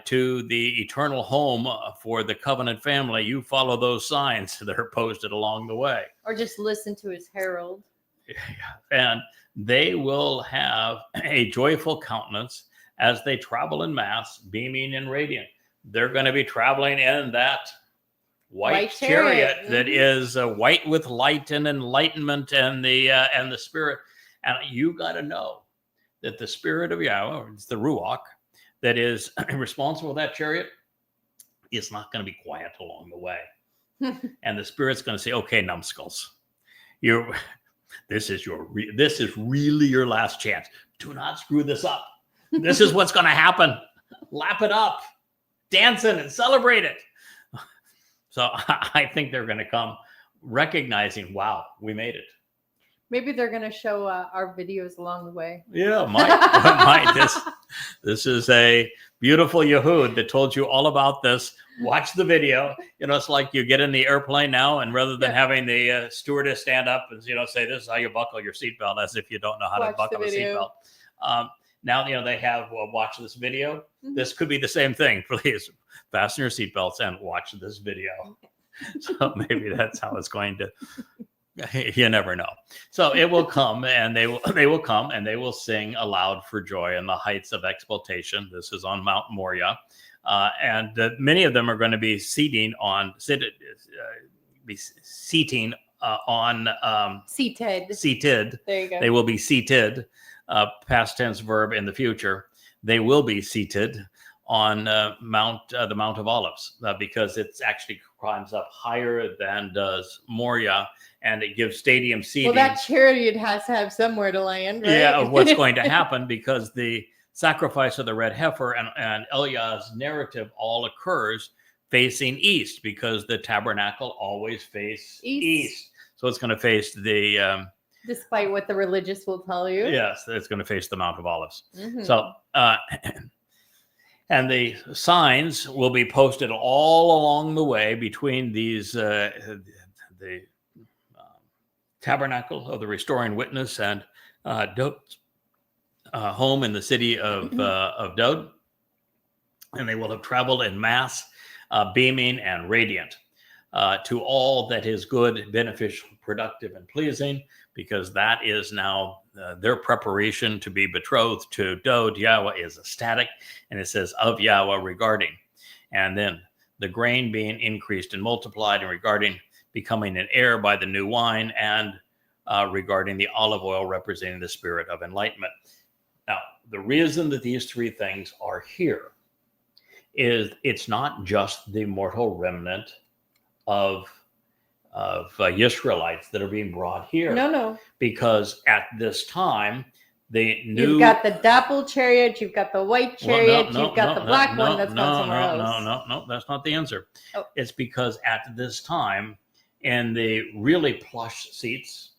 to the eternal home for the covenant family, you follow those signs that are posted along the way. Or just listen to his herald. And they will have a joyful countenance as they travel in mass, beaming and radiant. They're going to be traveling in that white chariot that is white with light and enlightenment and the spirit. And you got to know that the spirit of Yahweh, it's the Ruach, that is responsible for that chariot, is not going to be quiet along the way. And the spirit's going to say, okay, numbskulls, this is really your last chance. Do not screw this up. This is what's going to happen. Lap it up, dance in it, celebrate it. So I think they're going to come recognizing, wow, we made it. Maybe they're going to show our videos along the way. Yeah, might. This is a beautiful Yehud that told you all about this. Watch the video. It's like you get in the airplane now, and rather than having the stewardess stand up and say, this is how you buckle your seatbelt, as if you don't know how to buckle a seatbelt. Now they have watch this video. Mm-hmm. This could be the same thing. Please fasten your seatbelts and watch this video. So maybe that's how it's going to. You never know. So it will come, and they will come, and they will sing aloud for joy in the heights of exaltation. This is on Mount Moriah, and many of them are going to be seated. Seated. There you go. They will be seated. Past tense verb in the future. They will be seated on the Mount of Olives, because it actually climbs up higher than does Moriah, and it gives stadium seating. Well, that chariot has to have somewhere to land, right? Yeah, of what's going to happen, because the sacrifice of the red heifer and Eliah's narrative all occurs facing east, because the tabernacle always faced east. So it's going to face the... despite what the religious will tell you. Yes, it's going to face the Mount of Olives. Mm-hmm. So... and the signs will be posted all along the way between these, the tabernacle of the restoring witness and Dod's home in the city of Dod. And they will have traveled in mass, beaming and radiant to all that is good, beneficial, productive, and pleasing, because that is now their preparation to be betrothed to Dod. Yahweh is ecstatic, and it says of Yahweh regarding. And then the grain being increased and multiplied, and regarding becoming an heir by the new wine, and regarding the olive oil representing the spirit of enlightenment. Now, the reason that these three things are here is it's not just the mortal remnant of Israelites that are being brought here. No. Because at this time, You've got the dappled chariot, you've got the white chariot, you've got the black one that's gone somewhere else. No, that's not the answer. Oh. It's because at this time, in the really plush seats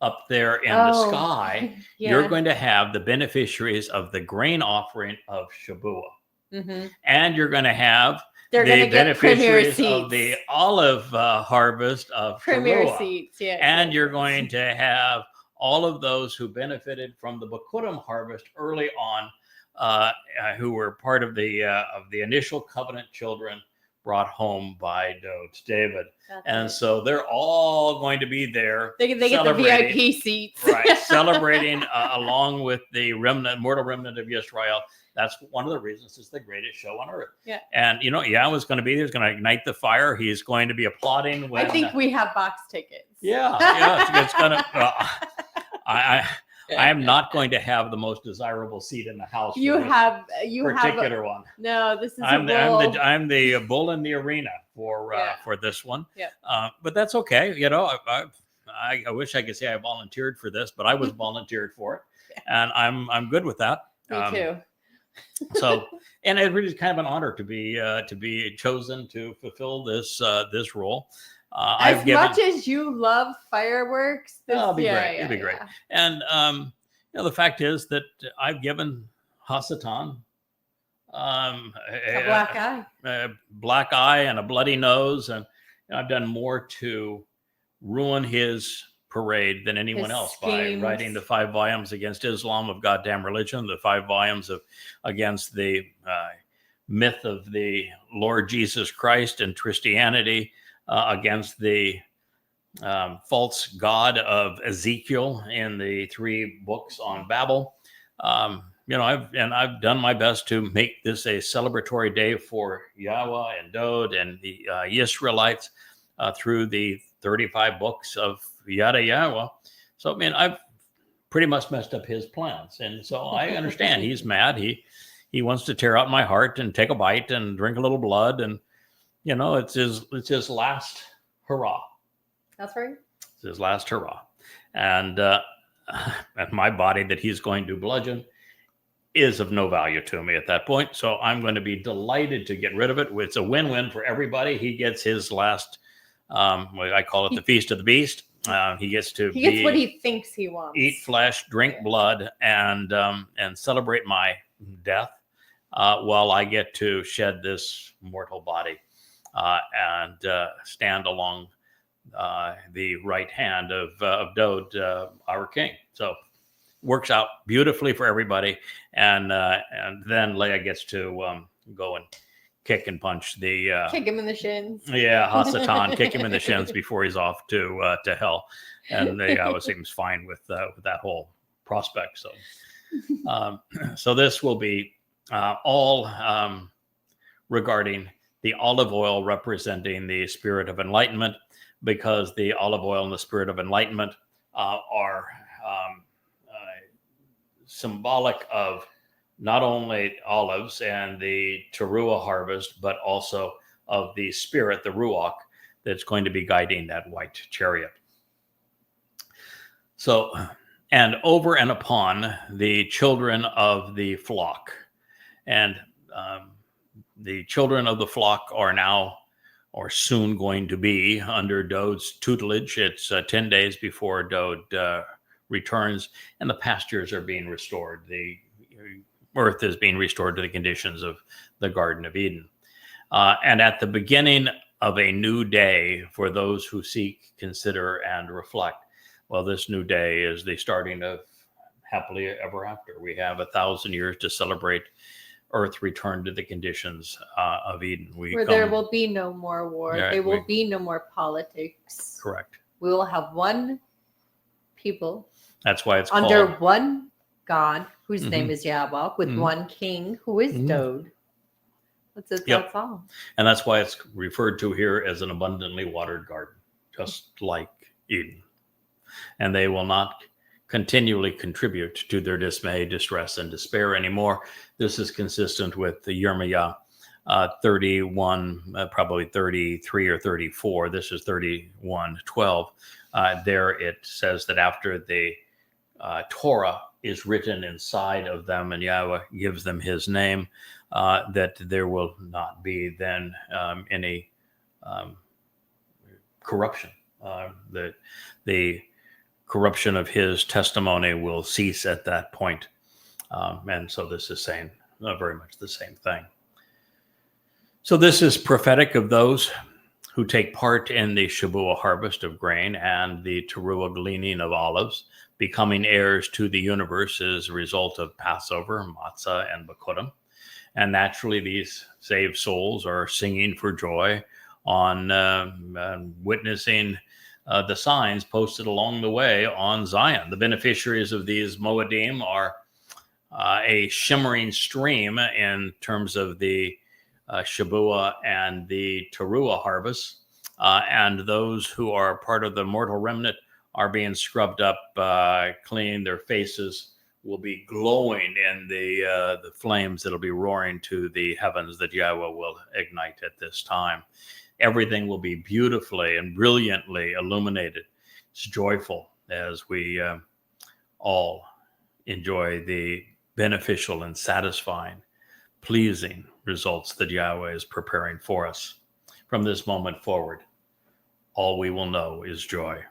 up there in the sky, you're going to have the beneficiaries of the grain offering of Shabuwa. Mm-hmm. And you're going to have the beneficiaries of the olive harvest of premier Shabuwa. seats. Yeah, and you're going to have all of those who benefited from the Bakurim harvest early on, who were part of the initial covenant children brought home by David. So they're all going to be there. They get the VIP seats. Right, celebrating along with the mortal remnant of Israel. That's one of the reasons it's the greatest show on earth. Yeah. And Yahweh's going to be there. He's going to ignite the fire. He's going to be applauding. When, I think we have box tickets. Yeah, it's going to. I am not going to have the most desirable seat in the house. You have one. No, this is I'm the bull in the arena for this one. Yeah. But that's okay. I wish I could say I volunteered for this, but I was volunteered for it, and I'm good with that. Me too. So, and it really is kind of an honor to be chosen to fulfill this role. As much as you love fireworks, it'll be great. It'll be great. And the fact is that I've given Hasatan a black eye and a bloody nose, and I've done more to ruin his parade than anyone else by writing the 5 volumes against Islam of goddamn religion, the 5 volumes against the myth of the Lord Jesus Christ and Christianity, against the false god of Ezekiel in the 3 books on Babel. I've done my best to make this a celebratory day for Yahweh and Dod and the Israelites through the 35 books of Yahweh. So, I've pretty much messed up his plans. And so I understand he's mad. He wants to tear out my heart and take a bite and drink a little blood. And, it's his last hurrah. That's right. It's his last hurrah. And my body that he's going to bludgeon is of no value to me at that point. So I'm going to be delighted to get rid of it. It's a win-win for everybody. He gets his last, I call it the Feast of the Beast. He gets what he thinks he wants. Eat flesh, drink blood, and celebrate my death, while I get to shed this mortal body and stand along the right hand of Dod, our king. So works out beautifully for everybody, and then Leah gets to go and kick and punch kick him in the shins. Yeah, Hasatan, kick him in the shins before he's off to hell, and Yahweh seems fine with that whole prospect. So, so this will be all regarding the olive oil representing the spirit of enlightenment, because the olive oil and the spirit of enlightenment are symbolic of not only olives and the teruah harvest, but also of the spirit, the ruach, that's going to be guiding that white chariot. So, and over and upon the children of the flock. And the children of the flock are now, or soon going to be, under Dod's tutelage. It's 10 days before Dod returns, and the pastures are being restored. The earth is being restored to the conditions of the Garden of Eden. And at the beginning of a new day for those who seek, consider, and reflect. Well, this new day is the starting of happily ever after. We have 1,000 years to celebrate earth return to the conditions of Eden. There will be no more war. There will be no more politics. Correct. We will have one people. That's why it's under called one God, whose name is Yahweh, with one king who is Dod. That's it. That's all. And that's why it's referred to here as an abundantly watered garden, just like Eden. And they will not continually contribute to their dismay, distress, and despair anymore. This is consistent with the Yirmiyah 31, probably 33 or 34. This is 31:12. There it says that after the Torah is written inside of them and Yahweh gives them his name, that there will not be then any corruption. The corruption of his testimony will cease at that point. And so this is saying very much the same thing. So this is prophetic of those who take part in the Shabuwa harvest of grain and the teruah gleaning of olives, becoming heirs to the universe as a result of Passover, matzah, and Bikuwrym. And naturally, these saved souls are singing for joy on witnessing the signs posted along the way on Zion. The beneficiaries of these Moedim are a shimmering stream in terms of the Shabuwa and the teruah harvest, and those who are part of the mortal remnant are being scrubbed up clean. Their faces will be glowing in the flames that'll be roaring to the heavens that Yahweh will ignite at this time. Everything will be beautifully and brilliantly illuminated. It's joyful as we all enjoy the beneficial and satisfying, pleasing results that Yahweh is preparing for us. From this moment forward, all we will know is joy.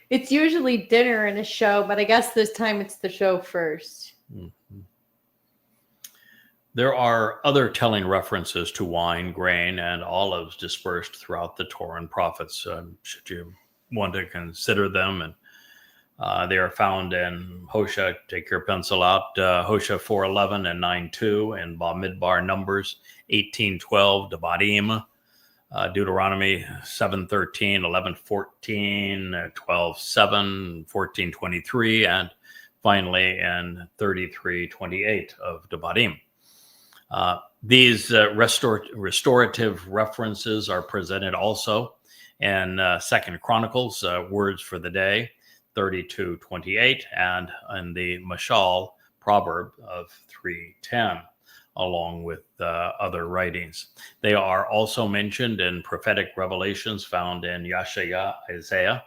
It's usually dinner and a show, but I guess this time it's the show first. Mm-hmm. There are other telling references to wine, grain, and olives dispersed throughout the Torah and prophets. Should you want to consider them, and they are found in Hosha. Take your pencil out. Hosha 4:11 and 9:2, and Bamidbar Numbers 18:12, Devarim, Deuteronomy 7:13, 11:14, 12:7, 14:23, and finally in 33:28 of Devarim. These restorative references are presented also in Second Chronicles, words for the day, 32:28, and in the Mashal proverb of 3:10, along with other writings. They are also mentioned in prophetic revelations found in Yeshaya, Isaiah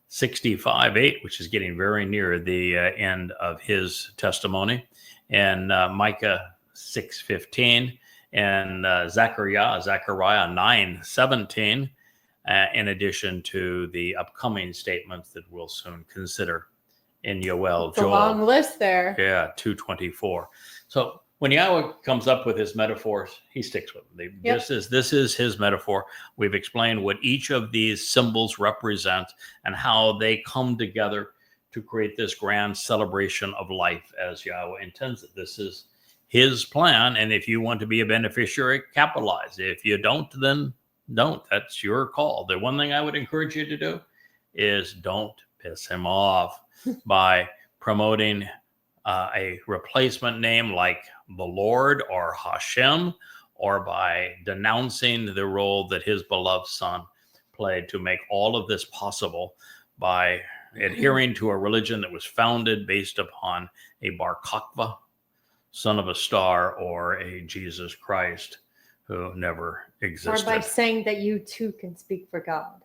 65:8, which is getting very near the end of his testimony, and Micah 6:15, and Zechariah 9:17, in addition to the upcoming statements that we'll soon consider in Yoel. It's a long list there. Yeah, 2:24. So when Yahweh comes up with his metaphors, he sticks with them. This is his metaphor. We've explained what each of these symbols represent and how they come together to create this grand celebration of life as Yahweh intends it. This is his plan, and if you want to be a beneficiary, capitalize. If you don't, then don't. That's your call. The one thing I would encourage you to do is don't piss him off by promoting a replacement name like the Lord or Hashem, or by denouncing the role that his beloved son played to make all of this possible by adhering to a religion that was founded based upon a Bar Kokhba, son of a star, or a Jesus Christ who never existed. Or by saying that you too can speak for God.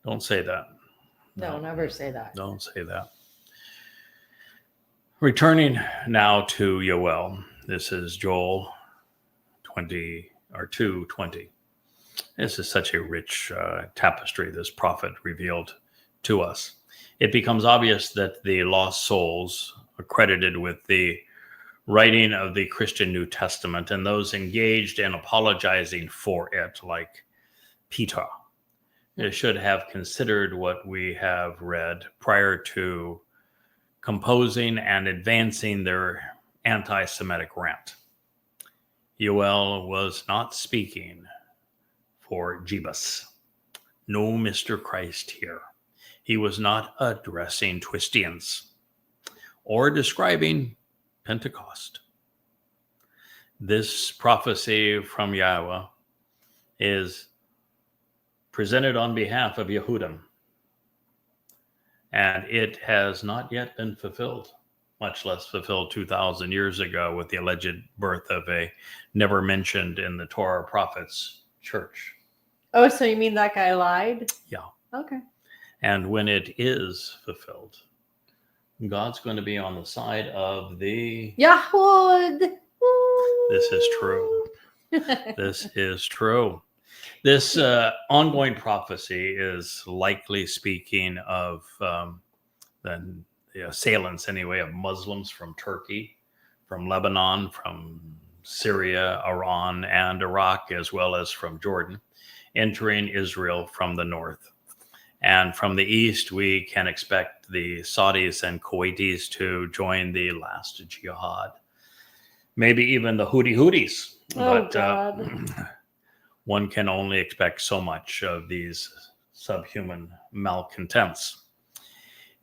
Don't say that. No, never say that. Don't say that. Returning now to Yoel. This is Joel 2:20. This is such a rich tapestry this prophet revealed to us. It becomes obvious that the lost souls accredited with the writing of the Christian New Testament and those engaged in apologizing for it, like Peter, should have considered what we have read prior to composing and advancing their anti-Semitic rant. Yoel was not speaking for Jebus. No Mr. Christ here. He was not addressing Twistians or describing Pentecost. This prophecy from Yahweh is presented on behalf of Yehudim, and it has not yet been fulfilled. much less fulfilled 2,000 years ago with the alleged birth of a never mentioned in the Torah prophets church. Oh, so you mean that guy lied? Yeah. Okay. And when it is fulfilled, God's going to be on the side of the Yahweh. This is true. This is true. This ongoing prophecy is likely speaking of the assailants, anyway, of Muslims from Turkey, from Lebanon, from Syria, Iran, and Iraq, as well as from Jordan, entering Israel from the north. And from the east, we can expect the Saudis and Kuwaitis to join the last jihad. Maybe even the Houthis. Oh, God. One can only expect so much of these subhuman malcontents.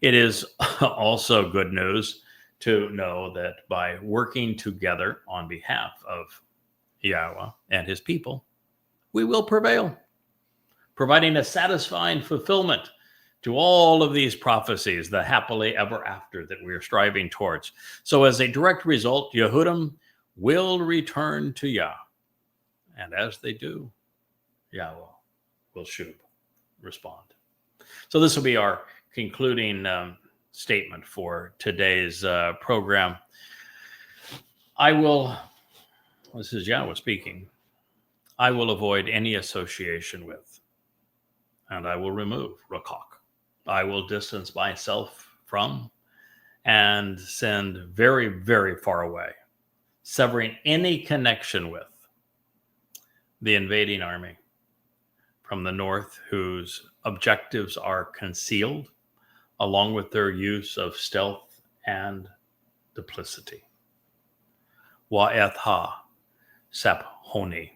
It is also good news to know that by working together on behalf of Yahweh and his people, we will prevail, providing a satisfying fulfillment to all of these prophecies, the happily ever after that we are striving towards. So as a direct result, Yehudim will return to Yah. And as they do, Yahweh will respond. So this will be our concluding statement for today's program. This is Yahweh speaking, I will avoid any association with, and I will remove Rakak. I will distance myself from and send very, very far away, severing any connection with the invading army from the north, whose objectives are concealed, along with their use of stealth and duplicity. Wa'etha Saphoni,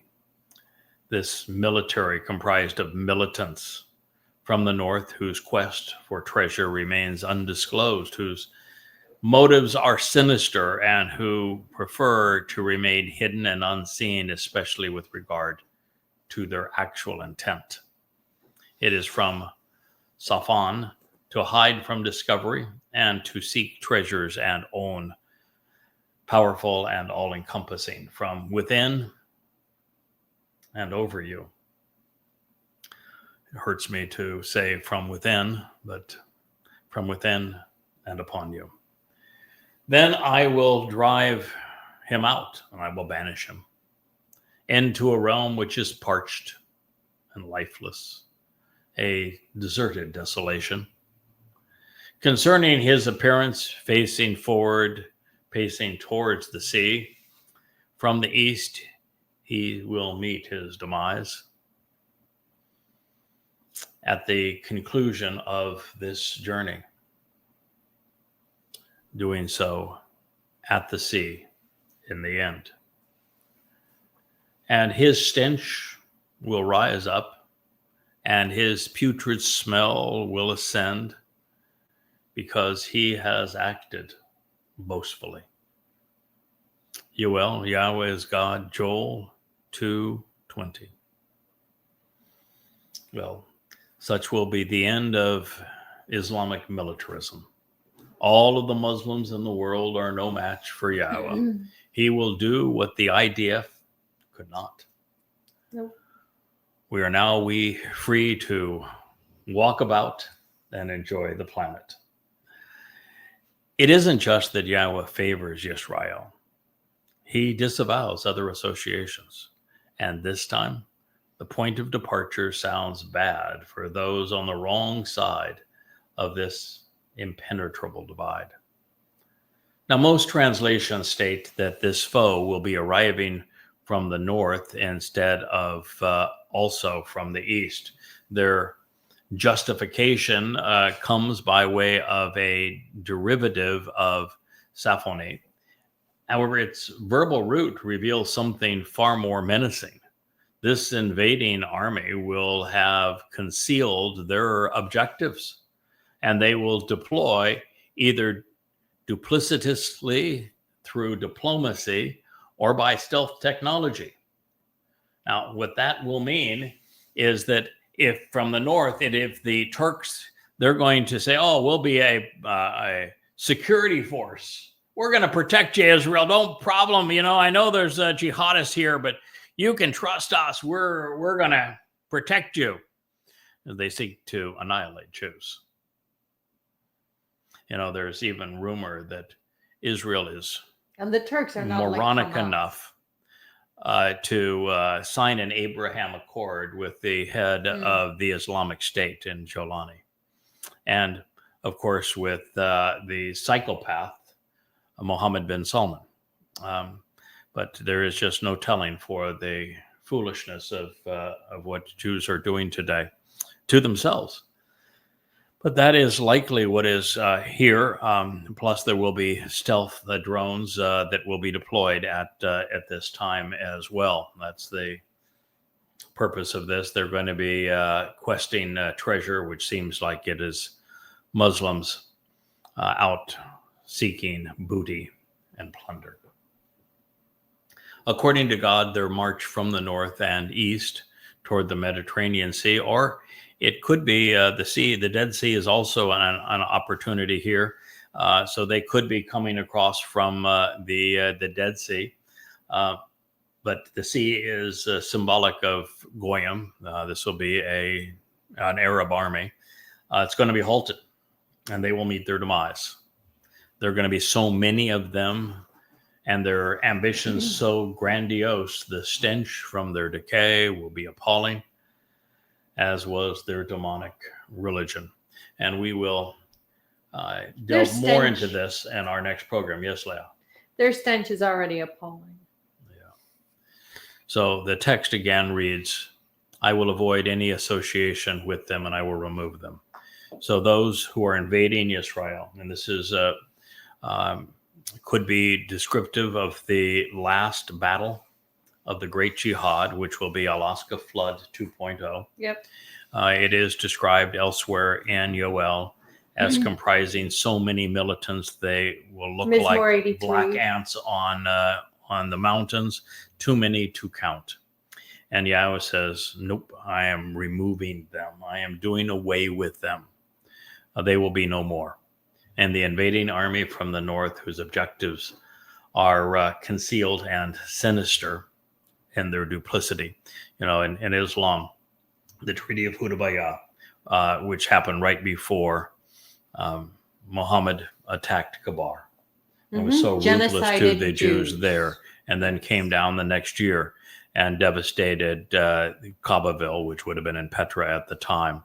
this military comprised of militants from the north, whose quest for treasure remains undisclosed, whose motives are sinister, and who prefer to remain hidden and unseen, especially with regard to their actual intent. It is from Safan to hide from discovery and to seek treasures and own, powerful and all-encompassing, from within and over you. It hurts me to say from within, but from within and upon you. Then I will drive him out, and I will banish him into a realm which is parched and lifeless, a deserted desolation. Concerning his appearance, facing forward, pacing towards the sea, from the east he will meet his demise. At the conclusion of this journey, doing so at the sea in the end. And his stench will rise up, and his putrid smell will ascend, because he has acted boastfully. Yoel, Yahweh is God, Joel 2:20. Well, such will be the end of Islamic militarism. All of the Muslims in the world are no match for Yahweh. He will do what the IDF could not. Nope. We are now free to walk about and enjoy the planet. It isn't just that Yahweh favors Yisrael. He disavows other associations. And this time, the point of departure sounds bad for those on the wrong side of this impenetrable divide. Now, most translations state that this foe will be arriving from the north instead of also from the east. Their justification comes by way of a derivative of Saphoni. However, its verbal root reveals something far more menacing. This invading army will have concealed their objectives, and they will deploy either duplicitously through diplomacy or by stealth technology. Now, what that will mean is that if from the north, if the Turks, they're going to say, oh, we'll be a security force we're going to protect you, Israel. No problem. I know there's jihadists here, but you can trust us. We're going to protect you. They seek to annihilate Jews. There's even rumor that Israel is and the Turks are not moronic enough to sign an Abraham Accord with the head of the Islamic State in Jolani. And, of course, with the psychopath, Mohammed bin Salman. But there is just no telling for the foolishness of what Jews are doing today to themselves. But that is likely what is here. Plus, there will be stealth drones that will be deployed at this time as well. That's the purpose of this. They're going to be questing treasure, which seems like it is Muslims out seeking booty and plunder. According to God, their march from the north and east toward the Mediterranean Sea, or it could be the sea. The Dead Sea is also an opportunity here. So they could be coming across from the Dead Sea. But the sea is symbolic of Goyim. This will be an Arab army. It's going to be halted, and they will meet their demise. There are going to be so many of them, and their ambitions so grandiose. The stench from their decay will be appalling, as was their demonic religion. And we will delve more into this in our next program. Yes, Leah? Their stench is already appalling. Yeah. So the text again reads, I will avoid any association with them, and I will remove them. So those who are invading Israel, and this is could be descriptive of the last battle of the Great Jihad, which will be Alaska Flood 2.0. Yep. It is described elsewhere in Yoel as comprising so many militants they will look like 83. black ants on the mountains, too many to count. And Yahweh says, nope, I am removing them. I am doing away with them. They will be no more. And the invading army from the north, whose objectives are concealed and sinister in their duplicity. In Islam, the Treaty of Hudaybiyah, which happened right before Muhammad attacked Kabar. It was so ruthless to the Jews there, and then came down the next year and devastated Kabbaville, which would have been in Petra at the time.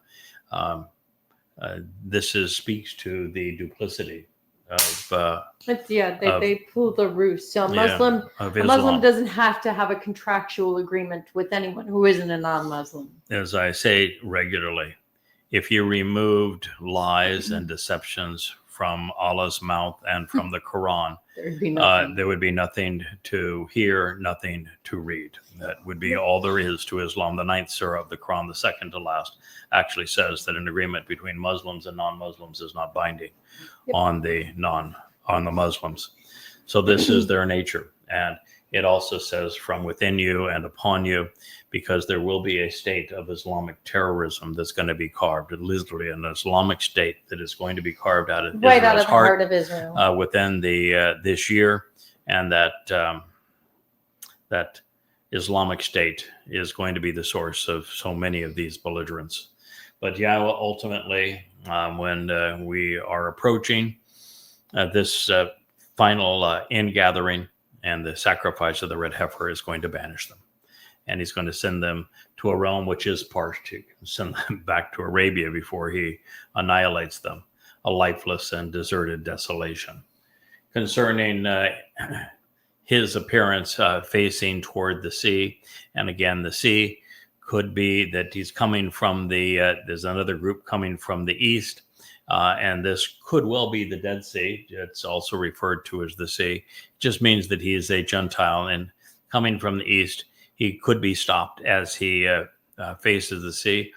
This speaks to the duplicity of they pull the roost. So a Muslim doesn't have to have a contractual agreement with anyone who isn't a non-Muslim. As I say regularly, if you removed lies and deceptions from Allah's mouth and from the Quran, there would be nothing to hear, nothing to read. That would be all there is to Islam. The 9th surah of the Quran, the second to last, actually says that an agreement between Muslims and non-Muslims is not binding on the Muslims. So this is their nature. And it also says from within you and upon you, because there will be a state of Islamic terrorism that's going to be carved. Literally an Islamic state that is going to be carved out of right out of the heart of Israel within this year, and that Islamic state is going to be the source of so many of these belligerents. But Yahweh ultimately, when we are approaching this final ingathering and the sacrifice of the red heifer, is going to banish them. And he's going to send them to a realm which is parched. He can send them back to Arabia before he annihilates them, a lifeless and deserted desolation. Concerning his appearance facing toward the sea, and again, the sea could be that he's coming from there's another group coming from the east, and this could well be the Dead Sea. It's also referred to as the sea. It just means that he is a Gentile, and coming from the east, he could be stopped as he faces the sea,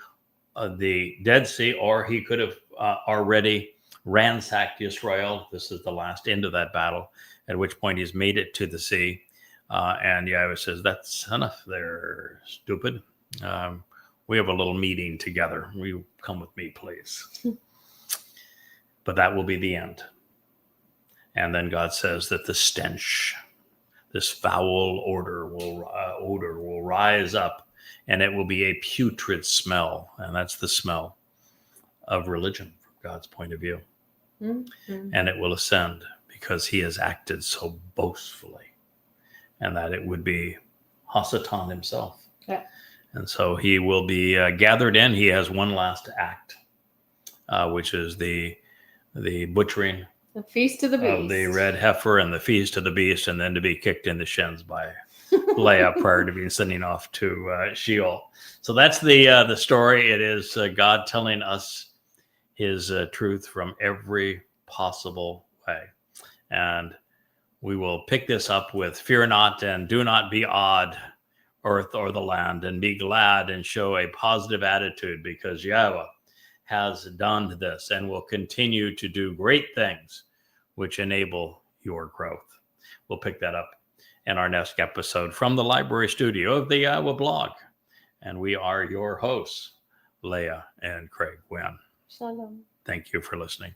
the Dead Sea, or he could have already ransacked Israel. This is the last end of that battle, at which point he's made it to the sea. And Yahweh says, that's enough there, stupid. We have a little meeting together. Will you come with me, please? But that will be the end. And then God says that the stench, this foul odor will rise up, and it will be a putrid smell. And that's the smell of religion from God's point of view. Mm-hmm. And it will ascend because he has acted so boastfully, and that it would be Hasatan himself. Yeah. And so he will be gathered in. He has one last act, which is the butchering, the feast of the beast, of the red heifer, and the feast of the beast, and then to be kicked in the shins by Leah prior to being sending off to Sheol. So that's the story. It is God telling us his truth from every possible way. And we will pick this up with fear not and do not be awed, earth or the land, and be glad and show a positive attitude, because Yahweh has done this and will continue to do great things which enable your growth. We'll pick that up in our next episode from the library studio of the Yahweh blog. And we are your hosts, Leah and Craig Wynn. Shalom. Thank you for listening.